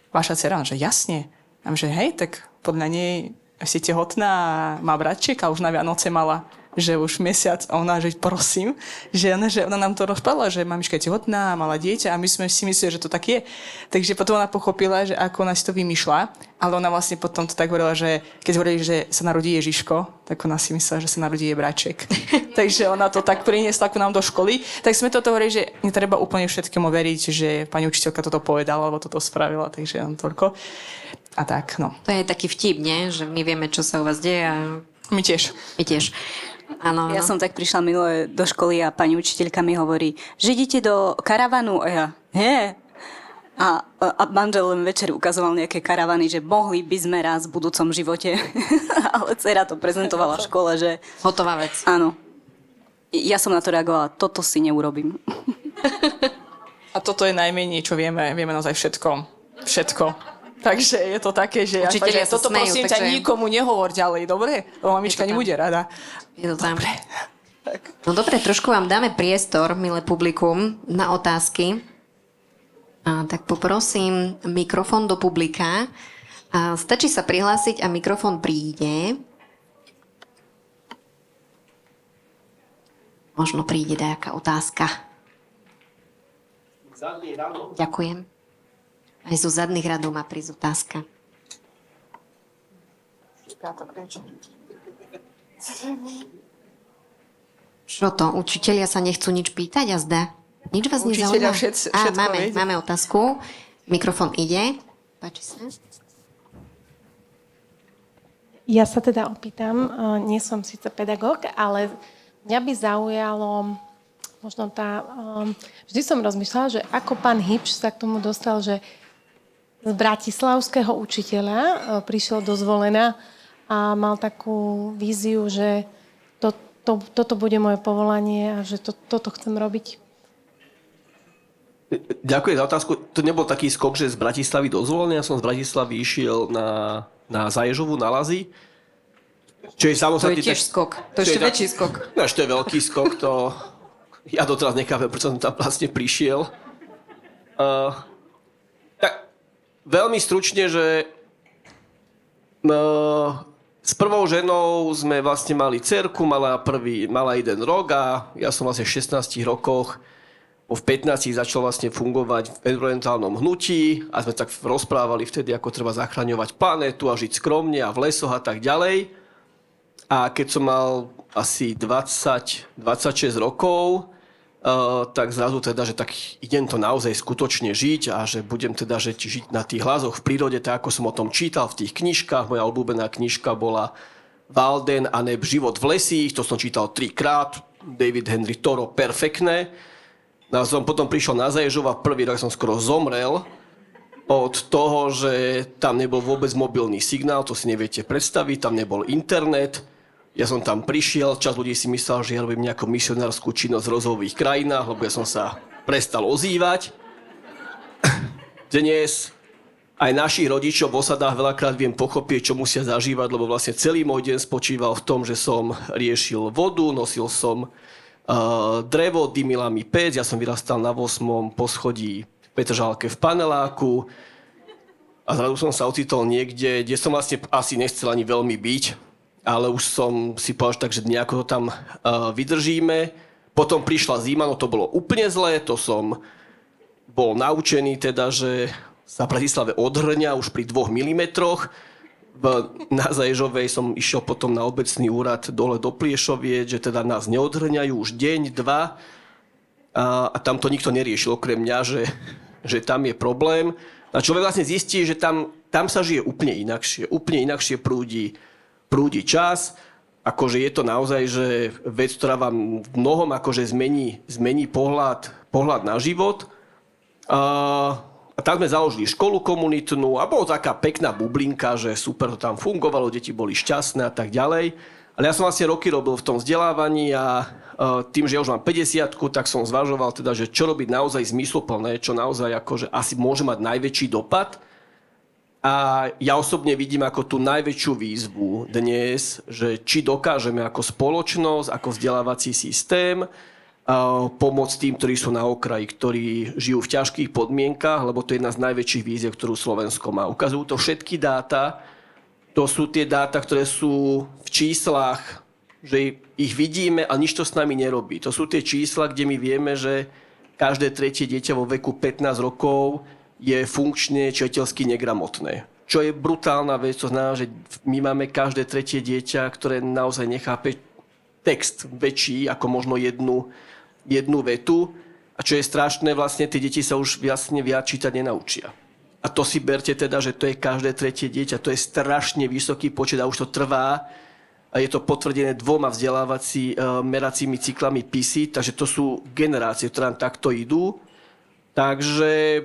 Vaša dcera, že jasne. A že hej, tak podľa nej si tehotná a má bratček a už na Vianoce mala že už mesiac a ona, že prosím, že ona nám to rozprávila, že mamička je tehotná, mala dieťa a my sme si mysleli, že to tak je. Takže potom ona pochopila, že ako ona si to vymýšľa, ale ona vlastne potom to tak hovorila, že keď hovorili, že sa narodí Ježiško, tak ona si myslela, že sa narodí Jebraček. Takže ona to tak priniesla ako nám do školy. Tak sme toto hovorili, že netreba úplne všetkému veriť, že pani učiteľka toto povedala, alebo toto spravila, takže len toľko. A tak, no. To je taký vtip, nie? Že my vieme, čo sa u vás deje a My tiež. my tiež. Áno, Ja som tak prišla minule do školy a pani učiteľka mi hovorí, že idete do karavanu. A ja, nie. A manžel len večer ukazoval nejaké karavany, že mohli by sme raz v budúcom živote. Ale dcera to prezentovala v škole, že hotová vec. áno. Ja som na to reagovala, toto si neurobím. A toto je najmenej, čo vieme. Vieme naozaj všetko. Všetko. Takže je to také, že Učitelia sa toto smejú, prosím ťa takže- nikomu nehovor ďalej, dobre? Lebo mamička Je to tam. nebude rada. Je to tam. Dobre. Tak. No dobre, trošku vám dáme priestor, milé publikum, na otázky. Tak poprosím mikrofón do publika. Stačí sa prihlásiť a mikrofón príde. Možno príde nejaká otázka. Ďakujem. Aj zo zadných radov má prísť otázka. Čo to? Učitelia sa nechcú nič pýtať, jazda? Nič vás Učitelia nezaujíma? všetko vedia. Máme otázku. Mikrofón ide. Páči sa. Ja sa teda opýtam, nie som síce pedagóg, ale mňa by zaujalo možno vždy som rozmýšľala, že ako pán Hipš sa k tomu dostal, že z bratislavského učiteľa prišiel do Zvolena a mal takú víziu, že toto bude moje povolanie a že toto chcem robiť. Ďakujem za otázku. To nebol taký skok, že z Bratislavy do Zvolenia. Ja som z Bratislavy išiel na Zaježovu, na Lazy. Čo je To samostatný... je tiež skok. To je ešte väčší skok. No, ešte je veľký skok. To... Ja doteraz nechápem, prečo som tam vlastne prišiel. Tak, veľmi stručne, že s prvou ženou sme vlastne mali dcerku, mala 1 rok a ja som vlastne v 16 rokoch v 15 začal vlastne fungovať v environmentálnom hnutí a sme tak rozprávali vtedy, ako treba zachraňovať planétu a žiť skromne a v lesoch a tak ďalej. A keď som mal asi 26 rokov, tak zrazu teda, že tak idem to naozaj skutočne žiť a že budem teda žiť na tých hlasoch v prírode, tak ako som o tom čítal v tých knižkách. Moja obľúbená knižka bola Walden a neb Život v lesích, to som čítal 3-krát, David Henry Thoreau, perfektné. No a som potom prišiel na Zaježov a prvý rok som skoro zomrel od toho, že tam nebol vôbec mobilný signál, to si neviete predstaviť, tam nebol internet. Ja som tam prišiel, časť ľudí si myslel, že ja robím nejakú misionárskú činnosť v rozvojových krajinách, lebo ja som sa prestal ozývať. Dnes aj našich rodičov v osadách veľakrát viem pochopiť, čo musia zažívať, lebo vlastne celý môj deň spočíval v tom, že som riešil vodu, nosil som drevo, dymila mi pec, ja som vyrastal na 8. poschodí v Petržalke v paneláku a zrazu som sa ocitol niekde, kde som vlastne asi nechcel ani veľmi byť, ale už som si povedal, že nejako to tam vydržíme. Potom prišla zima, no to bolo úplne zlé, to som bol naučený teda, že sa v Bratislave odhrňa už pri 2 milimetroch. Na Zaježovej som išiel potom na obecný úrad dole do Pliešoviec, že teda nás neodhrňajú už deň, 2 a tam to nikto neriešil okrem mňa, že tam je problém. A človek vlastne zistí, že tam sa žije úplne inakšie prúdi čas, akože je to naozaj že vec, ktorá vám v mnohom akože zmení pohľad na život. A tam sme založili školu komunitnú a bola taká pekná bublinka, že super to tam fungovalo, deti boli šťastné a tak ďalej. Ale ja som vlastne roky robil v tom vzdelávaní a tým, že ja už mám 50-ku, tak som zvažoval teda, že čo robiť naozaj zmysluplné, čo naozaj akože asi môže mať najväčší dopad. A ja osobne vidím ako tú najväčšiu výzvu dnes, že či dokážeme ako spoločnosť, ako vzdelávací systém pomôcť tým, ktorí sú na okraji, ktorí žijú v ťažkých podmienkach, lebo to je jedna z najväčších víziev, ktorú Slovensko má. Ukazujú to všetky dáta. To sú tie dáta, ktoré sú v číslach že ich vidíme a nič to s nami nerobí. To sú tie čísla, kde my vieme, že každé tretie dieťa vo veku 15 rokov je funkčne čitateľsky negramotné. Čo je brutálna vec, to znamená, že my máme každé tretie dieťa, ktoré naozaj nechápe text väčší ako možno jednu vetu. A čo je strašné, vlastne tie deti sa už vlastne viac čítať nenaučia. A to si berte teda, že to je každé tretie dieťa. To je strašne vysoký počet a už to trvá. A je to potvrdené 2 meracími cyklami PISA, takže to sú generácie, ktoré nám takto idú. Takže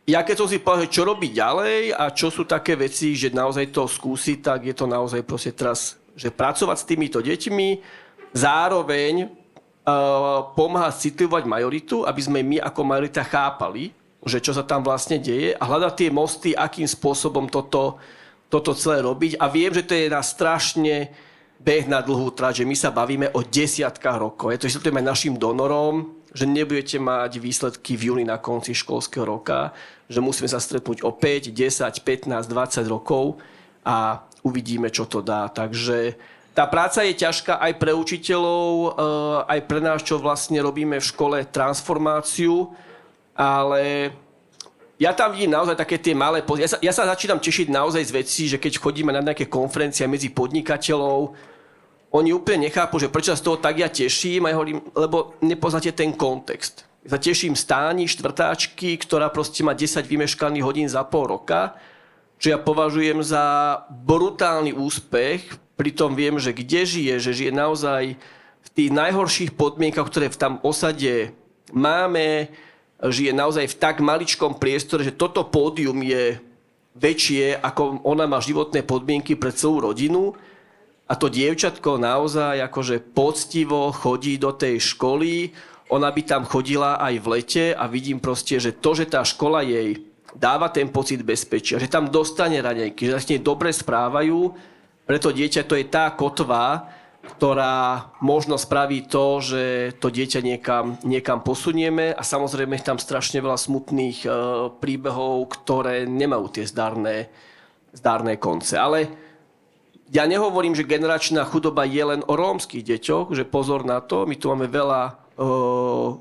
ja keď som si povedal, čo robiť ďalej a čo sú také veci, že naozaj to skúsiť, tak je to naozaj proste teraz, že pracovať s týmito deťmi, zároveň pomáhať citlivovať majoritu, aby sme my ako majorita chápali, že čo sa tam vlastne deje a hľadať tie mosty, akým spôsobom toto celé robiť. A viem, že to je na strašne beh na dlhú trať, že my sa bavíme o desiatkách rokov. Je to vysvetlím aj našim donorom, že nebudete mať výsledky v júni na konci školského roka, že musíme sa stretnúť o 5, 10, 15, 20 rokov a uvidíme, čo to dá. Takže tá práca je ťažká aj pre učiteľov, aj pre nás, čo vlastne robíme v škole transformáciu, ale ja tam vidím naozaj také tie malé... Ja sa začínam tešiť naozaj z vecí, že keď chodíme na nejaké konferencie medzi podnikateľov, oni úplne nechápu, že prečo sa z toho tak ja teším, a ja hovorím, lebo nepoznáte ten kontext. Ja sa teším stáni štvrtáčky, ktorá proste má 10 vymeškaných hodín za pol roka, čo ja považujem za brutálny úspech, pritom viem, že kde žije, že žije naozaj v tých najhorších podmienkach, ktoré v tam osade máme, žije naozaj v tak maličkom priestore, že toto pódium je väčšie, ako ona má životné podmienky pre celú rodinu. A to dievčatko naozaj akože poctivo chodí do tej školy, ona by tam chodila aj v lete a vidím proste, že to, že tá škola jej dáva ten pocit bezpečia, že tam dostane raňajky, že sa s nej dobre správajú, preto dieťa to je tá kotva, ktorá možno spraví to, že to dieťa niekam posunieme a samozrejme je tam strašne veľa smutných príbehov, ktoré nemajú tie zdarné konce. Ale ja nehovorím, že generačná chudoba je len o rómskych deťoch, že pozor na to, my tu máme veľa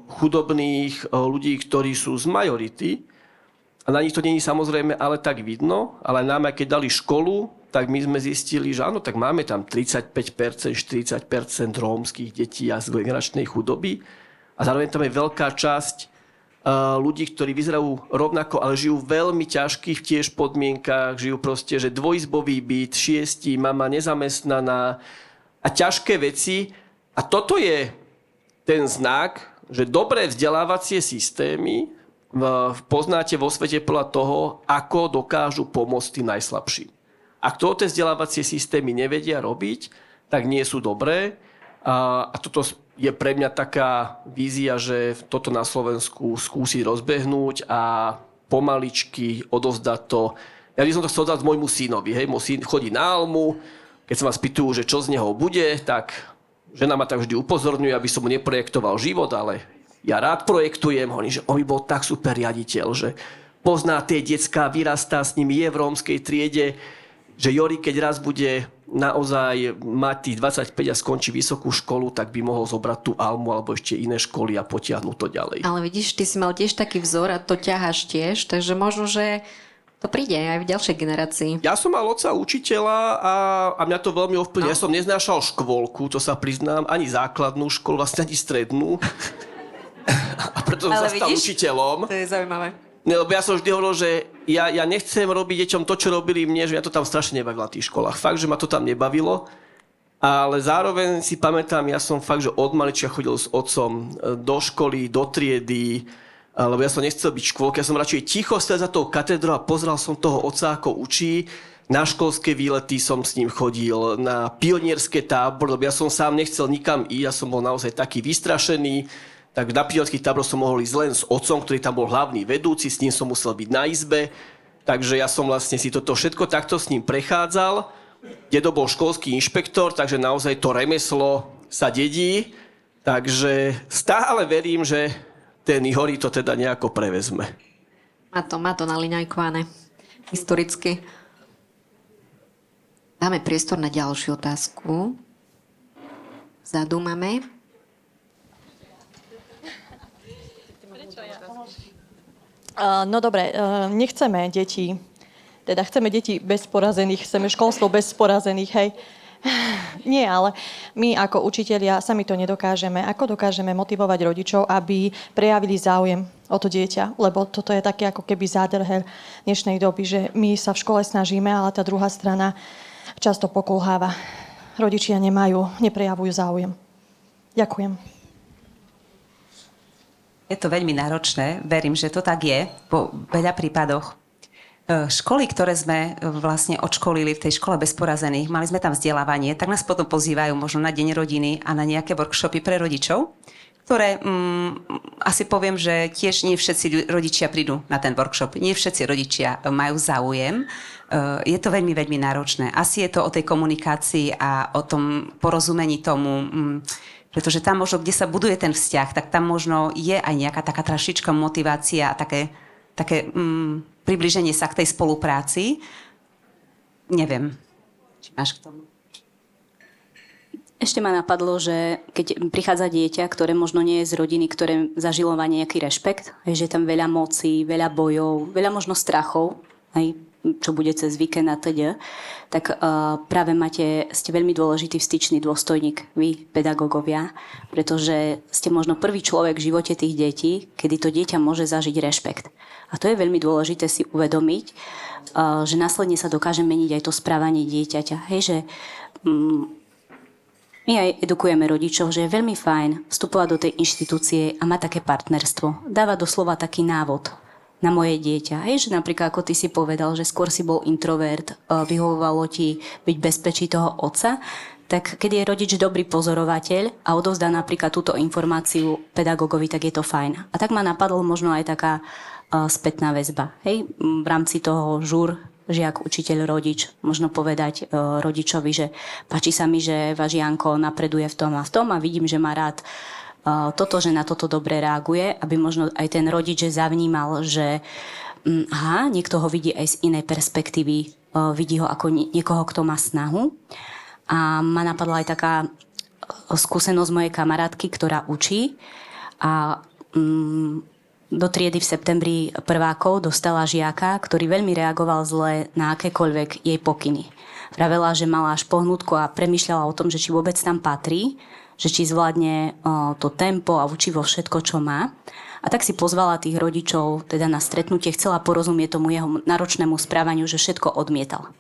chudobných ľudí, ktorí sú z majority a na nich to nie je samozrejme ale tak vidno, ale nám aj keď dali školu, tak my sme zistili, že áno, tak máme tam 35%, 40% rómskych detí a z generačnej chudoby a zároveň tam je veľká časť ľudí, ktorí vyzerajú rovnako, ale žijú v veľmi ťažkých tiež podmienkách, žijú proste, že dvojizbový byt, 6, mama nezamestnaná a ťažké veci. A toto je ten znak, že dobré vzdelávacie systémy poznáte vo svete podľa toho, ako dokážu pomôcť tým najslabším. Ak tie vzdelávacie systémy nevedia robiť, tak nie sú dobré. A toto je pre mňa taká vízia, že toto na Slovensku skúsiť rozbehnúť a pomaličky odovzdať to. Ja by som to chcel dať môjmu synovi. Hej? Môj syn chodí na Almu, keď sa ma spýtujú, že čo z neho bude, tak žena ma tak vždy upozorňuje, aby som mu neprojektoval život, ale ja rád projektujem. Hovorím, že on by bol tak super riaditeľ, že pozná tie decká, vyrastá s nimi, je v rómskej triede, že Jori, keď raz bude naozaj mať tých 25 a skončí vysokú školu, tak by mohol zobrať tú Almu alebo ešte iné školy a potiahnuť to ďalej. Ale vidíš, ty si mal tiež taký vzor a to ťaháš tiež, takže možno, že to príde aj v ďalšej generácii. Ja som mal otca učiteľa a mňa to veľmi ovplyvnilo. Ja som neznášal škôlku, to sa priznám, ani základnú školu, vlastne ani strednú. A preto som sa stal učiteľom. To je zaujímavé. Lebo ja som vždy hovoril, že ja nechcem robiť deťom to, čo robili mne, že ja to tam strašne nebavilo na tých školách. Fakt, že ma to tam nebavilo. Ale zároveň si pamätám, ja som fakt, že od malička chodil s otcom do školy, do triedy, lebo ja som nechcel byť v škôlke. Ja som radšej ticho sedel za tou katedrou a pozeral som toho otca, ako učí. Na školské výlety som s ním chodil, na pionierské tábor, lebo ja som sám nechcel nikam ísť, ja som bol naozaj taký vystrašený. Tak na pionierský tábor som mohol ísť len s otcom, ktorý tam bol hlavný vedúci, s ním som musel byť na izbe. Takže ja som vlastne si toto všetko takto s ním prechádzal. Dedo bol školský inšpektor, takže naozaj to remeslo sa dedí. Takže stále verím, že ten Ihori to teda nejako prevezme. Má to naliňajkované historicky. Dáme priestor na ďalšiu otázku. Vzadu máme. No dobre, nechceme deti, teda chceme deti bez porazených, chceme školstvo bez porazených, hej. Nie, ale my ako učitelia sami to nedokážeme. Ako dokážeme motivovať rodičov, aby prejavili záujem o to dieťa? Lebo toto je také ako keby zádrhel dnešnej doby, že my sa v škole snažíme, ale tá druhá strana často pokulháva. Rodičia neprejavujú záujem. Ďakujem. Je to veľmi náročné, verím, že to tak je po veľa prípadoch. Školy, ktoré sme vlastne odškolili v tej škole bez porazených, mali sme tam vzdelávanie, tak nás potom pozývajú možno na deň rodiny a na nejaké workshopy pre rodičov, ktoré asi poviem, že tiež nie všetci rodičia prídu na ten workshop, nie všetci rodičia majú záujem. Je to veľmi, veľmi náročné. Asi je to o tej komunikácii a o tom porozumení tomu, pretože tam možno, kde sa buduje ten vzťah, tak tam možno je aj nejaká taká trošička motivácia a také približenie sa k tej spolupráci. Neviem, či máš k tomu. Ešte ma napadlo, že keď prichádza dieťa, ktoré možno nie je z rodiny, ktoré zažilo nejaký rešpekt, že je tam veľa moci, veľa bojov, veľa možno strachov, aj čo bude cez víkend a teda, tak práve ste veľmi dôležitý styčný dôstojník, vy, pedagógovia, pretože ste možno prvý človek v živote tých detí, kedy to dieťa môže zažiť rešpekt. A to je veľmi dôležité si uvedomiť, že následne sa dokáže meniť aj to správanie dieťaťa. Hej, že my aj edukujeme rodičov, že je veľmi fajn vstupovať do tej inštitúcie a mať také partnerstvo. Dáva doslova taký návod na moje dieťa. Hej, že napríklad, ako ty si povedal, že skôr si bol introvert, vyhovovalo ti byť bezpečí toho otca, tak keď je rodič dobrý pozorovateľ a odovzdá napríklad túto informáciu pedagógovi, tak je to fajn. A tak ma napadlo možno aj taká spätná väzba. Hej, v rámci toho žúr, žiak, učiteľ, rodič, možno povedať rodičovi, že páči sa mi, že váš Janko napreduje v tom a vidím, že má rád toto, že na toto dobre reaguje, aby možno aj ten rodič zavnímal, že niekto ho vidí aj z inej perspektívy, vidí ho ako niekoho, kto má snahu. A ma napadla aj taká skúsenosť mojej kamarátky, ktorá učí a do triedy v septembri prvákov dostala žiaka, ktorý veľmi reagoval zle na akékoľvek jej pokyny. Vravela, že mala až pohnútku a premýšľala o tom, že či vôbec tam patrí, že či zvládne to tempo a učivo všetko, čo má. A tak si pozvala tých rodičov teda na stretnutie, chcela porozumieť tomu jeho náročnému správaniu, že všetko odmietal.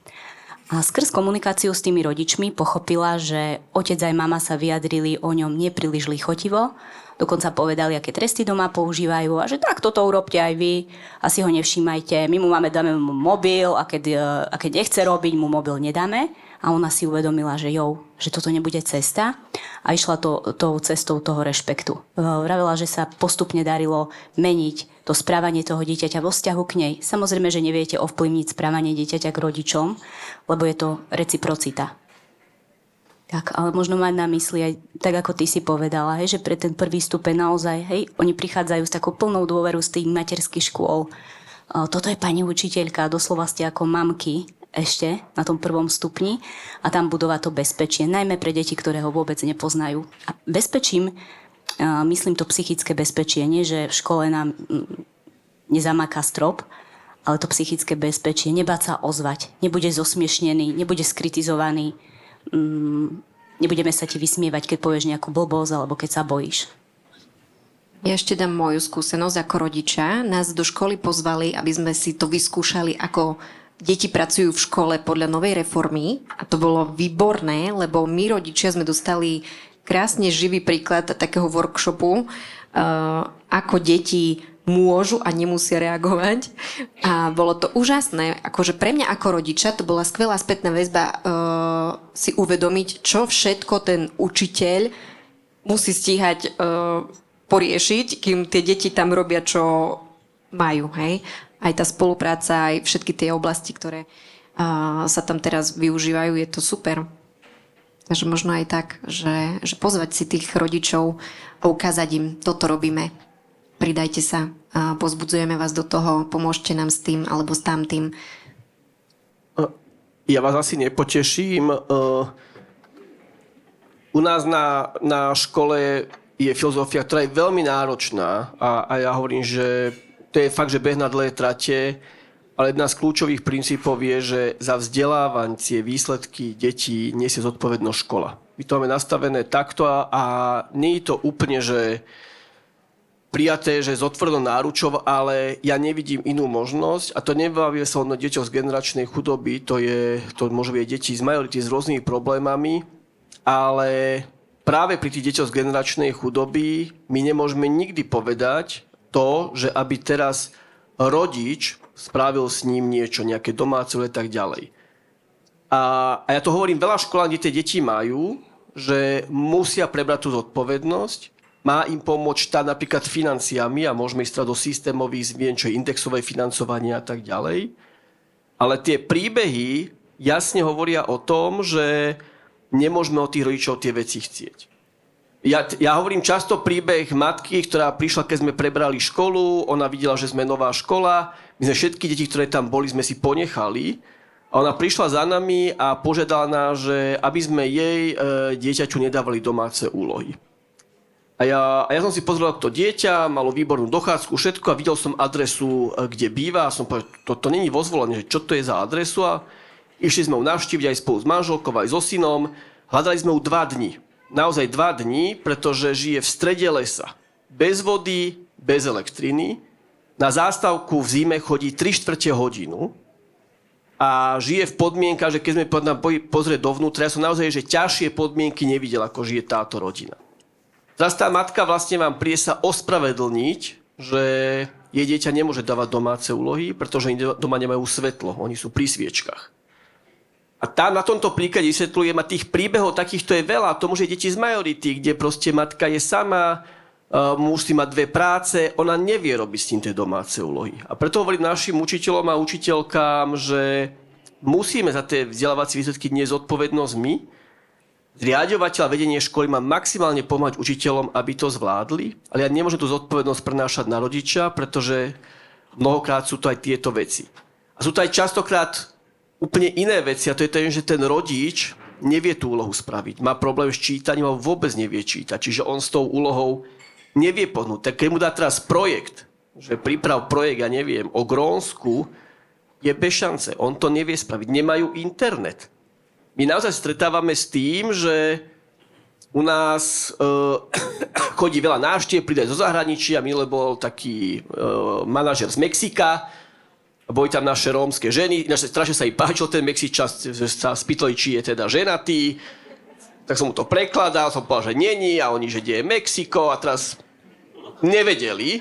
A skrz komunikáciu s tými rodičmi pochopila, že otec aj mama sa vyjadrili o ňom nepríliš lichotivo, dokonca povedali, aké tresty doma používajú a že tak toto urobte aj vy, asi ho nevšímajte, my mu dáme mu mobil a keď nechce robiť, mu mobil nedáme. A ona si uvedomila, že toto nebude cesta a išla tou cestou toho rešpektu. Vravela, že sa postupne darilo meniť to správanie toho dieťaťa vo vzťahu k nej. Samozrejme, že neviete ovplyvniť správanie dieťaťa k rodičom, lebo je to reciprocita. Tak, ale možno mať na mysli aj tak, ako ty si povedala, že pre ten prvý stupeň naozaj, oni prichádzajú s takou plnou dôveru z tých materských škôl. Toto je pani učiteľka, doslova ste ako mamky, ešte na tom prvom stupni a tam budovať to bezpečie, najmä pre deti, ktoré ho vôbec nepoznajú. A bezpečím, myslím to psychické bezpečie, nie že v škole nám nezamaká strop, ale to psychické bezpečie, nebáť sa ozvať, nebude zosmiešnený, nebude skritizovaný, nebudeme sa ti vysmievať, keď povieš nejakú blbosť alebo keď sa bojíš. Ja ešte dám moju skúsenosť ako rodiča. Nás do školy pozvali, aby sme si to vyskúšali, ako deti pracujú v škole podľa novej reformy a to bolo výborné, lebo my rodičia sme dostali krásne živý príklad takého workshopu, ako deti môžu a nemusia reagovať. A bolo to úžasné. Akože pre mňa ako rodiča to bola skvelá spätná väzba si uvedomiť, čo všetko ten učiteľ musí stíhať poriešiť, kým tie deti tam robia, čo majú, hej. Aj tá spolupráca, aj všetky tie oblasti, ktoré sa tam teraz využívajú, je to super. Takže možno aj tak, že pozvať si tých rodičov a ukázať im, toto robíme. Pridajte sa, pozbudzujeme vás do toho, pomôžte nám s tým alebo s tamtým. Ja vás asi nepoteším. U nás na škole je filozofia, ktorá je veľmi náročná a ja hovorím, že to je fakt, že beh na dlhé trate, ale jedna z kľúčových princípov je, že za vzdelávacie výsledky detí nesie zodpovednosť škola. My to máme nastavené takto a nie je to úplne, že prijaté, že s otvorenou náručou, ale ja nevidím inú možnosť a to nebavíme sa len o deťoch z generačnej chudoby, to môže byť deti z majority s rôznymi problémami, ale práve pri tých deťoch z generačnej chudoby my nemôžeme nikdy povedať to, že aby teraz rodič spravil s ním niečo, nejaké domáce a tak ďalej. A ja to hovorím veľa školám, kde tie deti majú, že musia prebrať tú zodpovednosť, má im pomôcť štát napríklad financiami a môžeme ísť do systémových zmien, čo je indexové financovanie a tak ďalej. Ale tie príbehy jasne hovoria o tom, že nemôžeme od tých rodičov tie veci chcieť. Ja hovorím často príbeh matky, ktorá prišla, keď sme prebrali školu, ona videla, že sme nová škola, my sme všetky deti, ktoré tam boli, sme si ponechali a ona prišla za nami a požiadala nás, že aby sme jej dieťaťu nedávali domáce úlohy. A ja som si pozrel to dieťa, malo výbornú dochádzku, všetko a videl som adresu, kde býva a som povedal, to není vo zvolení, že čo to je za adresu a išli sme ju navštíviť aj spolu s manželkou, aj so synom, hľadali sme ju 2 dni. Naozaj 2 dni, pretože žije v strede lesa. Bez vody, bez elektriny. Na zástavku v zime chodí 3/4 hodinu a žije v podmienkach, že keď sme pozrieť dovnútra, ja som naozaj, že ťažšie podmienky nevidel, ako žije táto rodina. Teraz tá matka vlastne vám príde sa ospravedlniť, že jej dieťa nemôže dávať domáce úlohy, pretože doma nemajú svetlo, oni sú pri sviečkach. A tá na tomto príklade vysvetľujem, a tých príbehov takýchto je veľa. To môže deti z majority, kde proste matka je sama, musí mať 2 práce, ona nevie robiť s tým tie domáce úlohy. A preto hovorím našim učiteľom a učiteľkám, že musíme za tie vzdelávacie výsledky niesť zodpovednosť my. Riaďovateľ a vedenie školy má maximálne pomáhať učiteľom, aby to zvládli, ale ja nemôžem tú zodpovednosť prenášať na rodiča, pretože mnohokrát sú to aj tieto veci. A sú to aj častokrát úplne iné veci, a to je to, že ten rodič nevie tú úlohu spraviť. Má problém s čítaním a vôbec nevie čítať, čiže on s tou úlohou nevie pohnúť. Tak keď mu dá teraz projekt, že priprav projekt, ja neviem, o Grónsku, je bez šance. On to nevie spraviť. Nemajú internet. My naozaj stretávame s tým, že u nás chodí veľa návštev, príde zo zahraničia. Minule bol taký manažer z Mexika, boli tam naše rómske ženy. Strašne sa im páčil ten Mexičan, že sa spýtali, či je teda ženatý. Tak som mu to prekladal, som povedal, že není, a oni, že kde je Mexiko, a teraz nevedeli.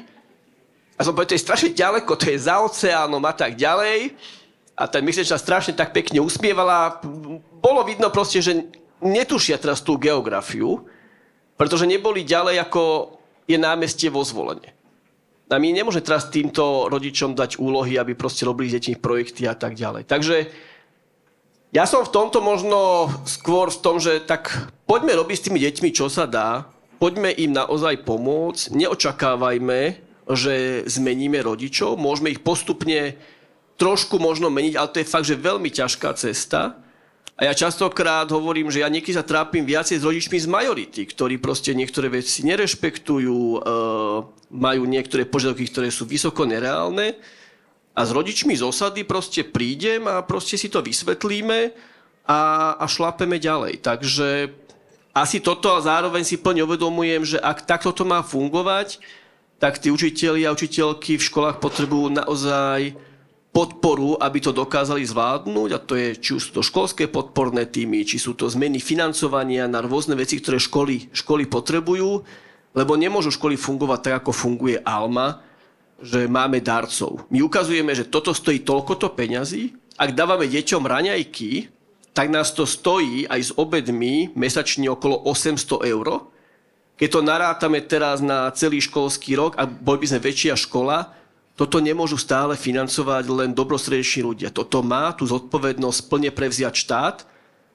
A som povedal, to je strašne ďaleko, to je za oceánom a tak ďalej. A ten Mexičan strašne tak pekne usmievala. Bolo vidno proste, že netušia teraz tú geografiu, pretože neboli ďalej, ako je námestie vo Zvolene. A my nemôžeme teraz týmto rodičom dať úlohy, aby proste robili s deťmi projekty a tak ďalej. Takže ja som v tomto možno skôr v tom, že tak poďme robiť s tými deťmi, čo sa dá. Poďme im naozaj pomôcť. Neočakávajme, že zmeníme rodičov. Môžeme ich postupne trošku možno meniť, ale to je fakt, že veľmi ťažká cesta. A ja častokrát hovorím, že ja niekedy sa trápim viacej s rodičmi z majority, ktorí proste niektoré veci nerešpektujú, majú niektoré požiadavky, ktoré sú vysoko nereálne. A s rodičmi z osady proste prídem a proste si to vysvetlíme a šlapeme ďalej. Takže asi toto, a zároveň si plne uvedomujem, že ak takto to má fungovať, tak tí učitelia a učiteľky v školách potrebujú naozaj podporu, aby to dokázali zvládnuť, a to je, či už sú to školské podporné týmy, či sú to zmeny financovania na rôzne veci, ktoré školy potrebujú, lebo nemôžu školy fungovať tak, ako funguje Alma, že máme darcov. My ukazujeme, že toto stojí toľkoto peňazí, ak dávame deťom raňajky, tak nás to stojí aj s obedmi mesačne okolo 800 €. Keď to narátame teraz na celý školský rok a boli by sme väčšia škola, toto nemôžu stále financovať len dobrosrdeční ľudia. Toto má tú zodpovednosť plne prevziať štát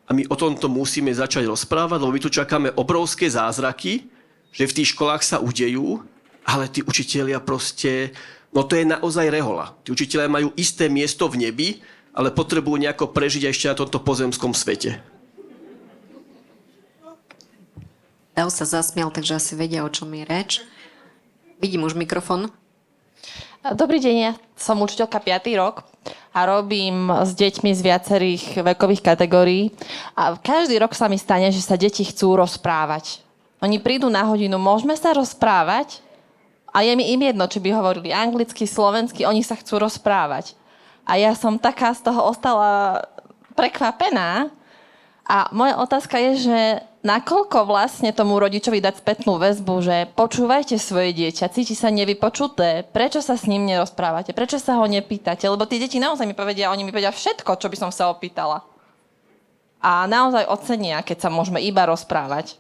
a my o tomto musíme začať rozprávať, lebo my tu čakáme obrovské zázraky, že v tých školách sa udejú, ale tí učitelia proste, no to je naozaj rehola. Tí učitelia majú isté miesto v nebi, ale potrebujú nejako prežiť ešte na tomto pozemskom svete. Dav sa zasmial, takže asi vedia, o čom je reč. Vidím už mikrofón. Dobrý deň, ja som učiteľka 5. rok a robím s deťmi z viacerých vekových kategórií. A každý rok sa mi stane, že sa deti chcú rozprávať. Oni prídu na hodinu, môžeme sa rozprávať? A je mi im jedno, či by hovorili anglicky, slovensky, oni sa chcú rozprávať. A ja som taká z toho ostala prekvapená. A moja otázka je, že nakoľko vlastne tomu rodičovi dať spätnú väzbu, že počúvajte svoje dieťa, cíti sa nevypočuté, prečo sa s ním nerozprávate, prečo sa ho nepýtate, lebo tie deti naozaj mi povedia, oni mi povedia všetko, čo by som sa opýtala. A naozaj ocenia, keď sa môžeme iba rozprávať.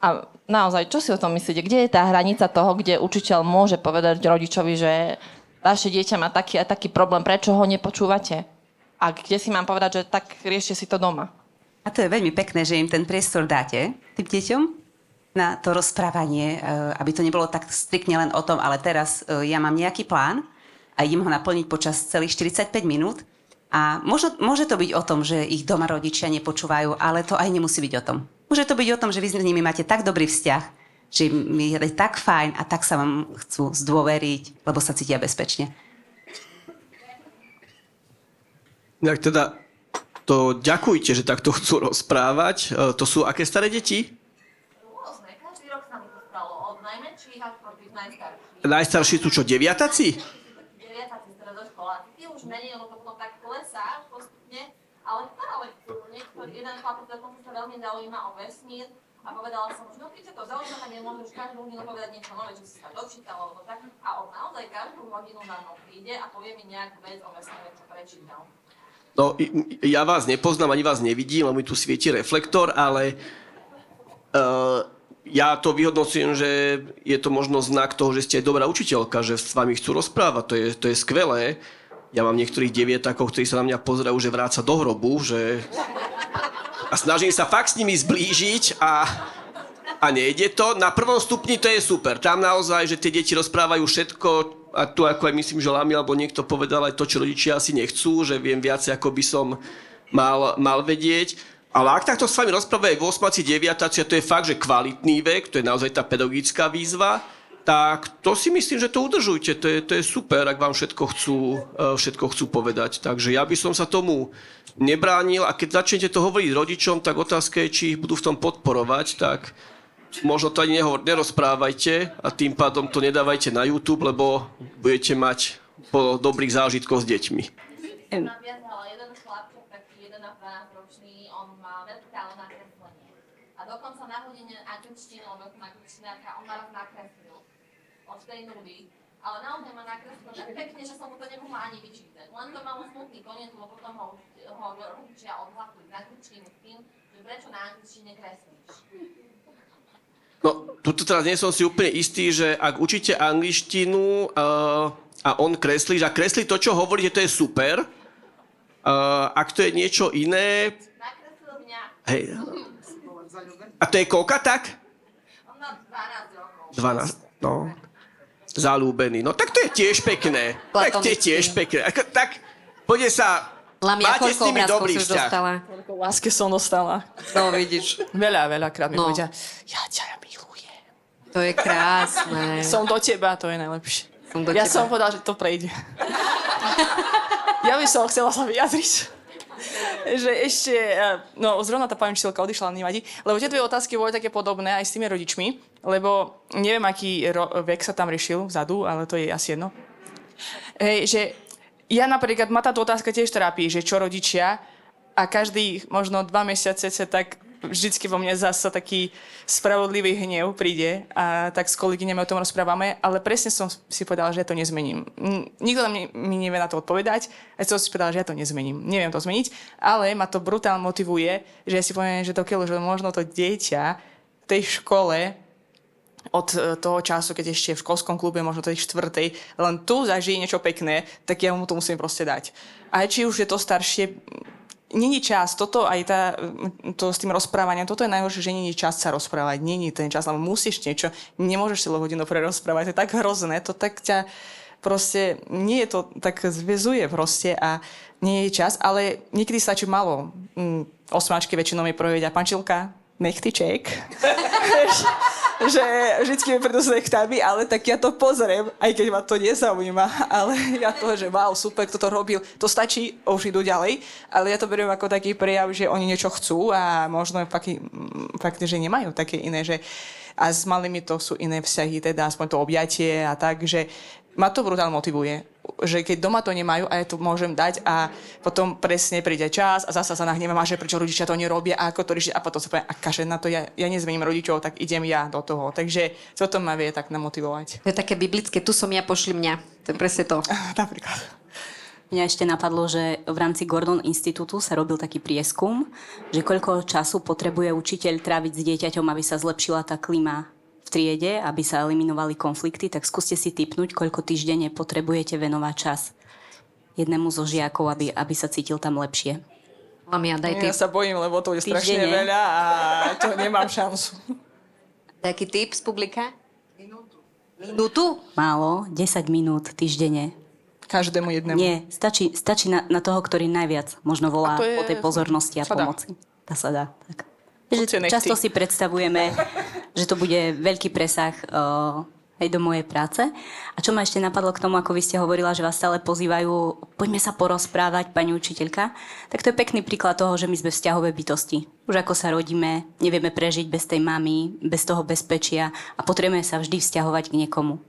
A naozaj, čo si o tom myslíte? Kde je tá hranica toho, kde učiteľ môže povedať rodičovi, že vaše dieťa má taký a taký problém, prečo ho nepočúvate? A kde si mám povedať, že tak riešte si to doma? A to je veľmi pekné, že im ten priestor dáte, tým deťom, na to rozprávanie, aby to nebolo tak striktne len o tom, ale teraz ja mám nejaký plán a idem ho naplniť počas celých 45 minút. A môže to byť o tom, že ich doma rodičia nepočúvajú, ale to aj nemusí byť o tom. Môže to byť o tom, že vy s nimi máte tak dobrý vzťah, že im je tak fajn a tak sa vám chcú zdôveriť, lebo sa cítia bezpečne. Tak teda to ďakujte, že takto chcú rozprávať. To sú aké staré deti? Rôzne, každý rok sa mi to stalo, od najmenších až po tých najstarších. Najstarší sú čo, deviataci? Deviatáci stredoškoláci. Tí už menej, lebo to potom tak klesá postupne, ale stále niektorý, jeden chlapec dokonca sa veľmi zaujíma o vesmír a povedala som už, no keď to zaujíma, tak nemôžeš každú hodinu povedať niečo nové, čo si sa dočítal, alebo tak. A on naozaj každú hodinu za mnou príde a povie mi nejakú vec o vesmíre, čo prečítal. No, ja vás nepoznám, ani vás nevidím, lebo mi tu svieti reflektor, ale ja to vyhodnocujem, že je to možno znak toho, že ste aj dobrá učiteľka, že s vami chcú rozprávať. To je skvelé. Ja mám niektorých devietakov, ktorí sa na mňa pozerajú, že vráca do hrobu, a snažím sa fakt s nimi zblížiť a nejde to. Na prvom stupni to je super. Tam naozaj, že tie deti rozprávajú všetko, a tu ako aj myslím, že Lami alebo niekto povedal aj to, čo rodičia asi nechcú, že viem viacej, ako by som mal vedieť. Ale ak takto s vami rozprávajú aj v 8. 9. a to je fakt, že kvalitný vek, to je naozaj tá pedagogická výzva, tak to si myslím, že to udržujte. To je super, ak vám všetko chcú povedať. Takže ja by som sa tomu nebránil a keď začnete to hovoriť rodičom, tak otázka je, či ich budú v tom podporovať, tak možno to ani nerozprávajte a tým pádom to nedávajte na YouTube, lebo budete mať po dobrých zážitkoch s deťmi. Naviazala jeden chlapček, taký 11-12-ročný, on má vertikálne nakreslenie. A dokonca na hodine angličtiny, lebo som angličtinárka, on ma raz nakreslil od tej nudy. Ale naozaj ma nakreslil tak pekne, že som mu to nemohla ani vyčítať. Len to malo smutný koniec, lebo potom ho rodičia odhlakujú z angličtiny s tým, že prečo na angličtine kreslíš. No, tuto teraz nie som si úplne istý, že ak učíte angličtinu a on kreslí, že ak kreslí to, čo hovorí, že to je super, ak to je niečo iné... Nakreslil mňa. Hej. A to je koľka tak? On má 12 rokov. 12, no. Zalúbený. No tak to je tiež pekné. Tak to je tiež pekné. Tak, poďte sa... Lamia, Máte s koľko nimi obrázkov dobrý si už vzťah. dostala? Koľko lásky som dostala. No, vidíš. Veľakrát mi No. povedia, ja ťa milujem. To je krásne. Som do teba, to je najlepšie. do Ja teba. som povedal, že to prejde. Ja by som chcela sa vyjadriť. Že ešte, no zrovna tá pani učiteľka odišla, nevadí, lebo tie dve otázky boli také podobné aj s tými rodičmi, lebo neviem, aký vek sa tam riešil vzadu, ale to je asi jedno. Hej, že ja napríklad, ma táto otázka tiež trápi, že čo rodičia a každý možno 2 mesiace sa tak vždycky vo mne zasa taký spravodlivý hnev príde a tak s kolegyňami o tom rozprávame, ale presne som si povedala, že ja to nezmením. Nikto mi nevie na to odpovedať a som si povedala, že ja to nezmením. Neviem to zmeniť, ale ma to brutálne motivuje, že ja si poviem, že dokiaľ, že možno to dieťa v tej škole od toho času, keď ešte v školskom klube, možno tej 4. len tu zažije niečo pekné, tak ja mu to musím proste dať. A či už je to staršie, není čas, toto aj to s tým rozprávaním, toto je najhoršie, že není čas sa rozprávať, není ten čas, lebo musíš niečo, nemôžeš si hodinu prerozprávať, to je tak hrozné, to tak ťa proste, nie je to, tak zväzuje proste a nie je čas, ale niekedy stačí malo. Osmáčky väčšinou mi povedia, pančilka, nechtyček, že vždycky mi prídu s nechtami, ale tak ja to pozriem, aj keď ma to nezaujíma, ale ja to, že wow, super, kto to robil, to stačí, už idú ďalej, ale ja to beriem ako taký prejav, že oni niečo chcú a možno fakt, že nemajú také iné, že a s malými to sú iné vzťahy, teda aspoň to objatie a tak, že ma to brutálne motivuje, že keď doma to nemajú a ja to môžem dať a potom presne príde čas a zasa sa nahnevám, že prečo rodičia to nerobia a ako to riešiť a potom sa poviem, a kaže na to, ja nezmením rodičov, tak idem ja do toho. Takže toto ma vie tak namotivovať. To je také biblické, tu som ja, pošli mňa. To je presne to. Napríklad. Mňa ešte napadlo, že v rámci Gordon Institútu sa robil taký prieskum, že koľko času potrebuje učiteľ tráviť s dieťaťom, aby sa zlepšila tá klíma v triede, aby sa eliminovali konflikty, tak skúste si tipnúť, koľko týždenne potrebujete venovať čas jednému zo žiakov, aby sa cítil tam lepšie. Lamia, daj ty. Ja sa bojím, lebo to je strašne Týždenne. veľa a to nemám šancu. Taký tip z publika? Minútu? Málo, 10 minút týždenne. Každému jednému. Nie, stačí na toho, ktorý najviac možno volá A to je- po tej pozornosti a sa dá. pomoci. Tá sa dá. Tak. Poďte nechty. Často si predstavujeme, že to bude veľký presah aj do mojej práce. A čo ma ešte napadlo k tomu, ako vy ste hovorila, že vás stále pozývajú, poďme sa porozprávať, pani učiteľka, tak to je pekný príklad toho, že my sme vzťahové bytosti. Už ako sa rodíme, nevieme prežiť bez tej mamy, bez toho bezpečia a potrebujeme sa vždy vzťahovať k niekomu.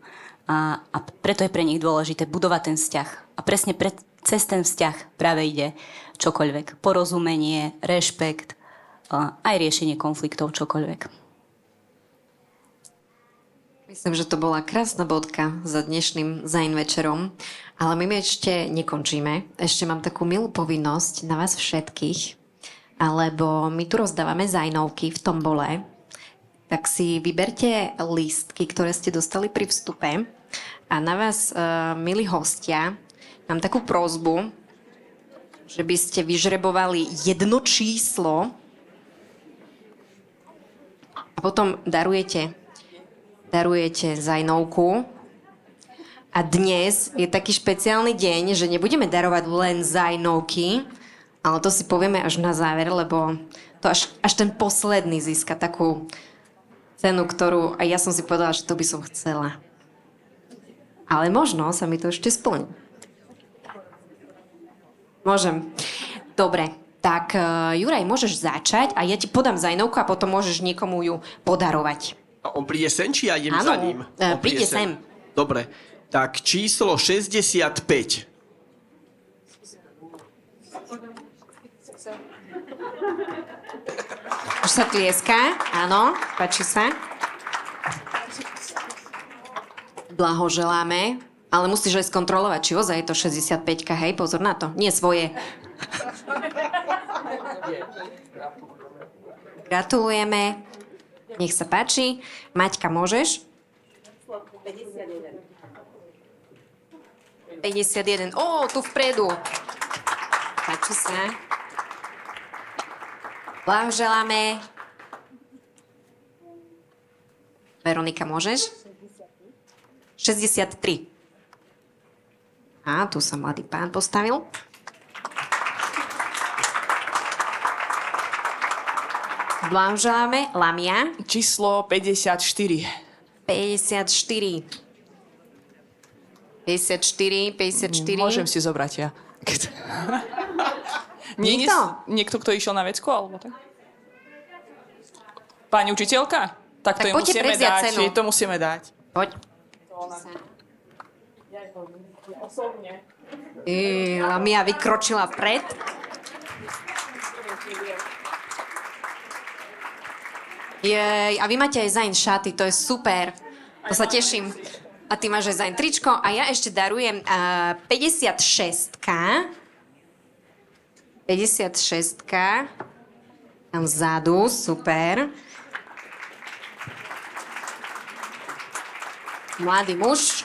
A preto je pre nich dôležité budovať ten vzťah. A presne cez ten vzťah práve ide čokoľvek. Porozumenie, rešpekt, aj riešenie konfliktov, čokoľvek. Myslím, že to bola krásna bodka za dnešným Zain večerom, ale my ešte nekončíme. Ešte mám takú milú povinnosť na vás všetkých, lebo my tu rozdávame Zainovky v tombole, tak si vyberte lístky, ktoré ste dostali pri vstupe a na vás, milí hostia, mám takú prosbu, že by ste vyžrebovali jedno číslo a potom darujete Zainovku. A dnes je taký špeciálny deň, že nebudeme darovať len Zainovky, ale to si povieme až na záver, lebo to až ten posledný získa takú cenu, ktorú aj ja som si povedala, že to by som chcela. Ale možno sa mi to ešte splní. Môžem. Dobre, tak Juraj, môžeš začať a ja ti podám Zainovku a potom môžeš niekomu ju podarovať. A on príde sem, či ja idem Áno, za ním? On príde sem. Dobre, tak číslo 65. Už sa tlieska, áno, páči sa. Blahoželáme, ale musíš aj skontrolovať, či ozaj je to 65, hej, pozor na to, nie svoje. Gratulujeme, nech sa páči. Maťka, môžeš? 51. Ó, tu vpredu. Páči sa. Blahoželáme. Veronika, môžeš? 63. A tu sa mladý pán postavil. Blahoželáme. Lamia. Číslo 54. 54. 54. Môžem si zobrať ja. Nie, Nikto? niekto, kto išiel na vecku, alebo tak? Pani učiteľka? Tak to Tak jej poďte musíme prevziať dať. cenu. Jej to musíme dať. Poď. Lamia vykročila vpred. Jej, a vy máte aj Zain šaty, to je super. To sa teším. A ty máš aj Zain tričko a ja ešte darujem 56-ka. 56-ka. Tam vzadu, super. Mladý muž.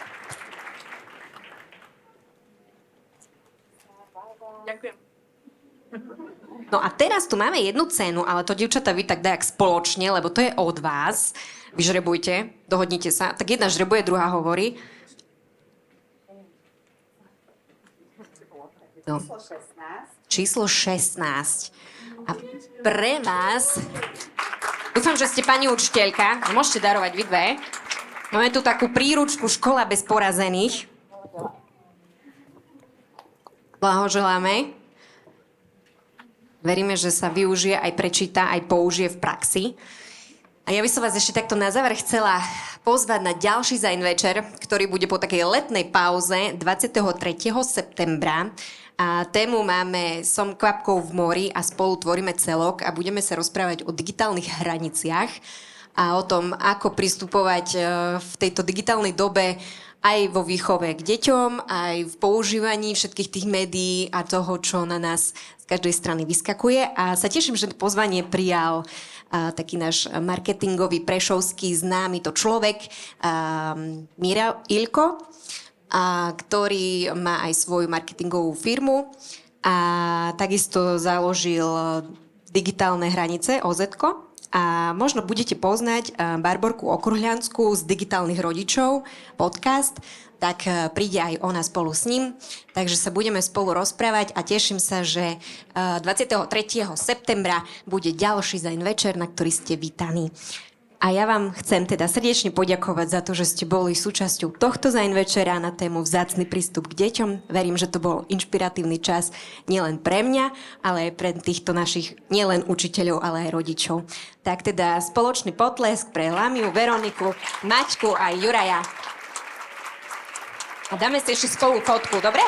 Ďakujem. No a teraz tu máme jednu cenu, ale to, dievčatá, vy tak dajak spoločne, lebo to je od vás. Vyžrebujte, dohodnite sa. Tak jedna žrebuje, druhá hovorí. No. Číslo 16. A pre vás Dúfam, že ste pani učiteľka. Môžete darovať vy dve. Máme tu takú príručku Škola bez porazených. Blahoželáme. Veríme, že sa využije, aj prečíta, aj použije v praxi. A ja by som vás ešte takto na záver chcela pozvať na ďalší Zajn večer, ktorý bude po takej letnej pauze 23. septembra. A tému máme Som kvapkou v mori a spolu tvoríme celok a budeme sa rozprávať o digitálnych hraniciach a o tom, ako pristupovať v tejto digitálnej dobe aj vo výchove k deťom, aj v používaní všetkých tých médií a toho, čo na nás z každej strany vyskakuje. A sa teším, že pozvanie prijal taký náš marketingový prešovský známy to človek Mira Ilko, ktorý má aj svoju marketingovú firmu a takisto založil Digitálne hranice, OZ-ko. A možno budete poznať Barborku Okruhľanskú z Digitálnych rodičov, podcast, tak príde aj ona spolu s ním. Takže sa budeme spolu rozprávať a teším sa, že 23. septembra bude ďalší Zajn večer, na ktorý ste vítaní. A ja vám chcem teda srdečne poďakovať za to, že ste boli súčasťou tohto Zajn večera na tému Vzácny prístup k deťom. Verím, že to bol inšpiratívny čas nielen pre mňa, ale aj pre týchto našich nielen učiteľov, ale aj rodičov. Tak teda spoločný potlesk pre Lamiu, Veroniku, Maťku a Juraja. A dáme si ešte spolu fotku, dobre?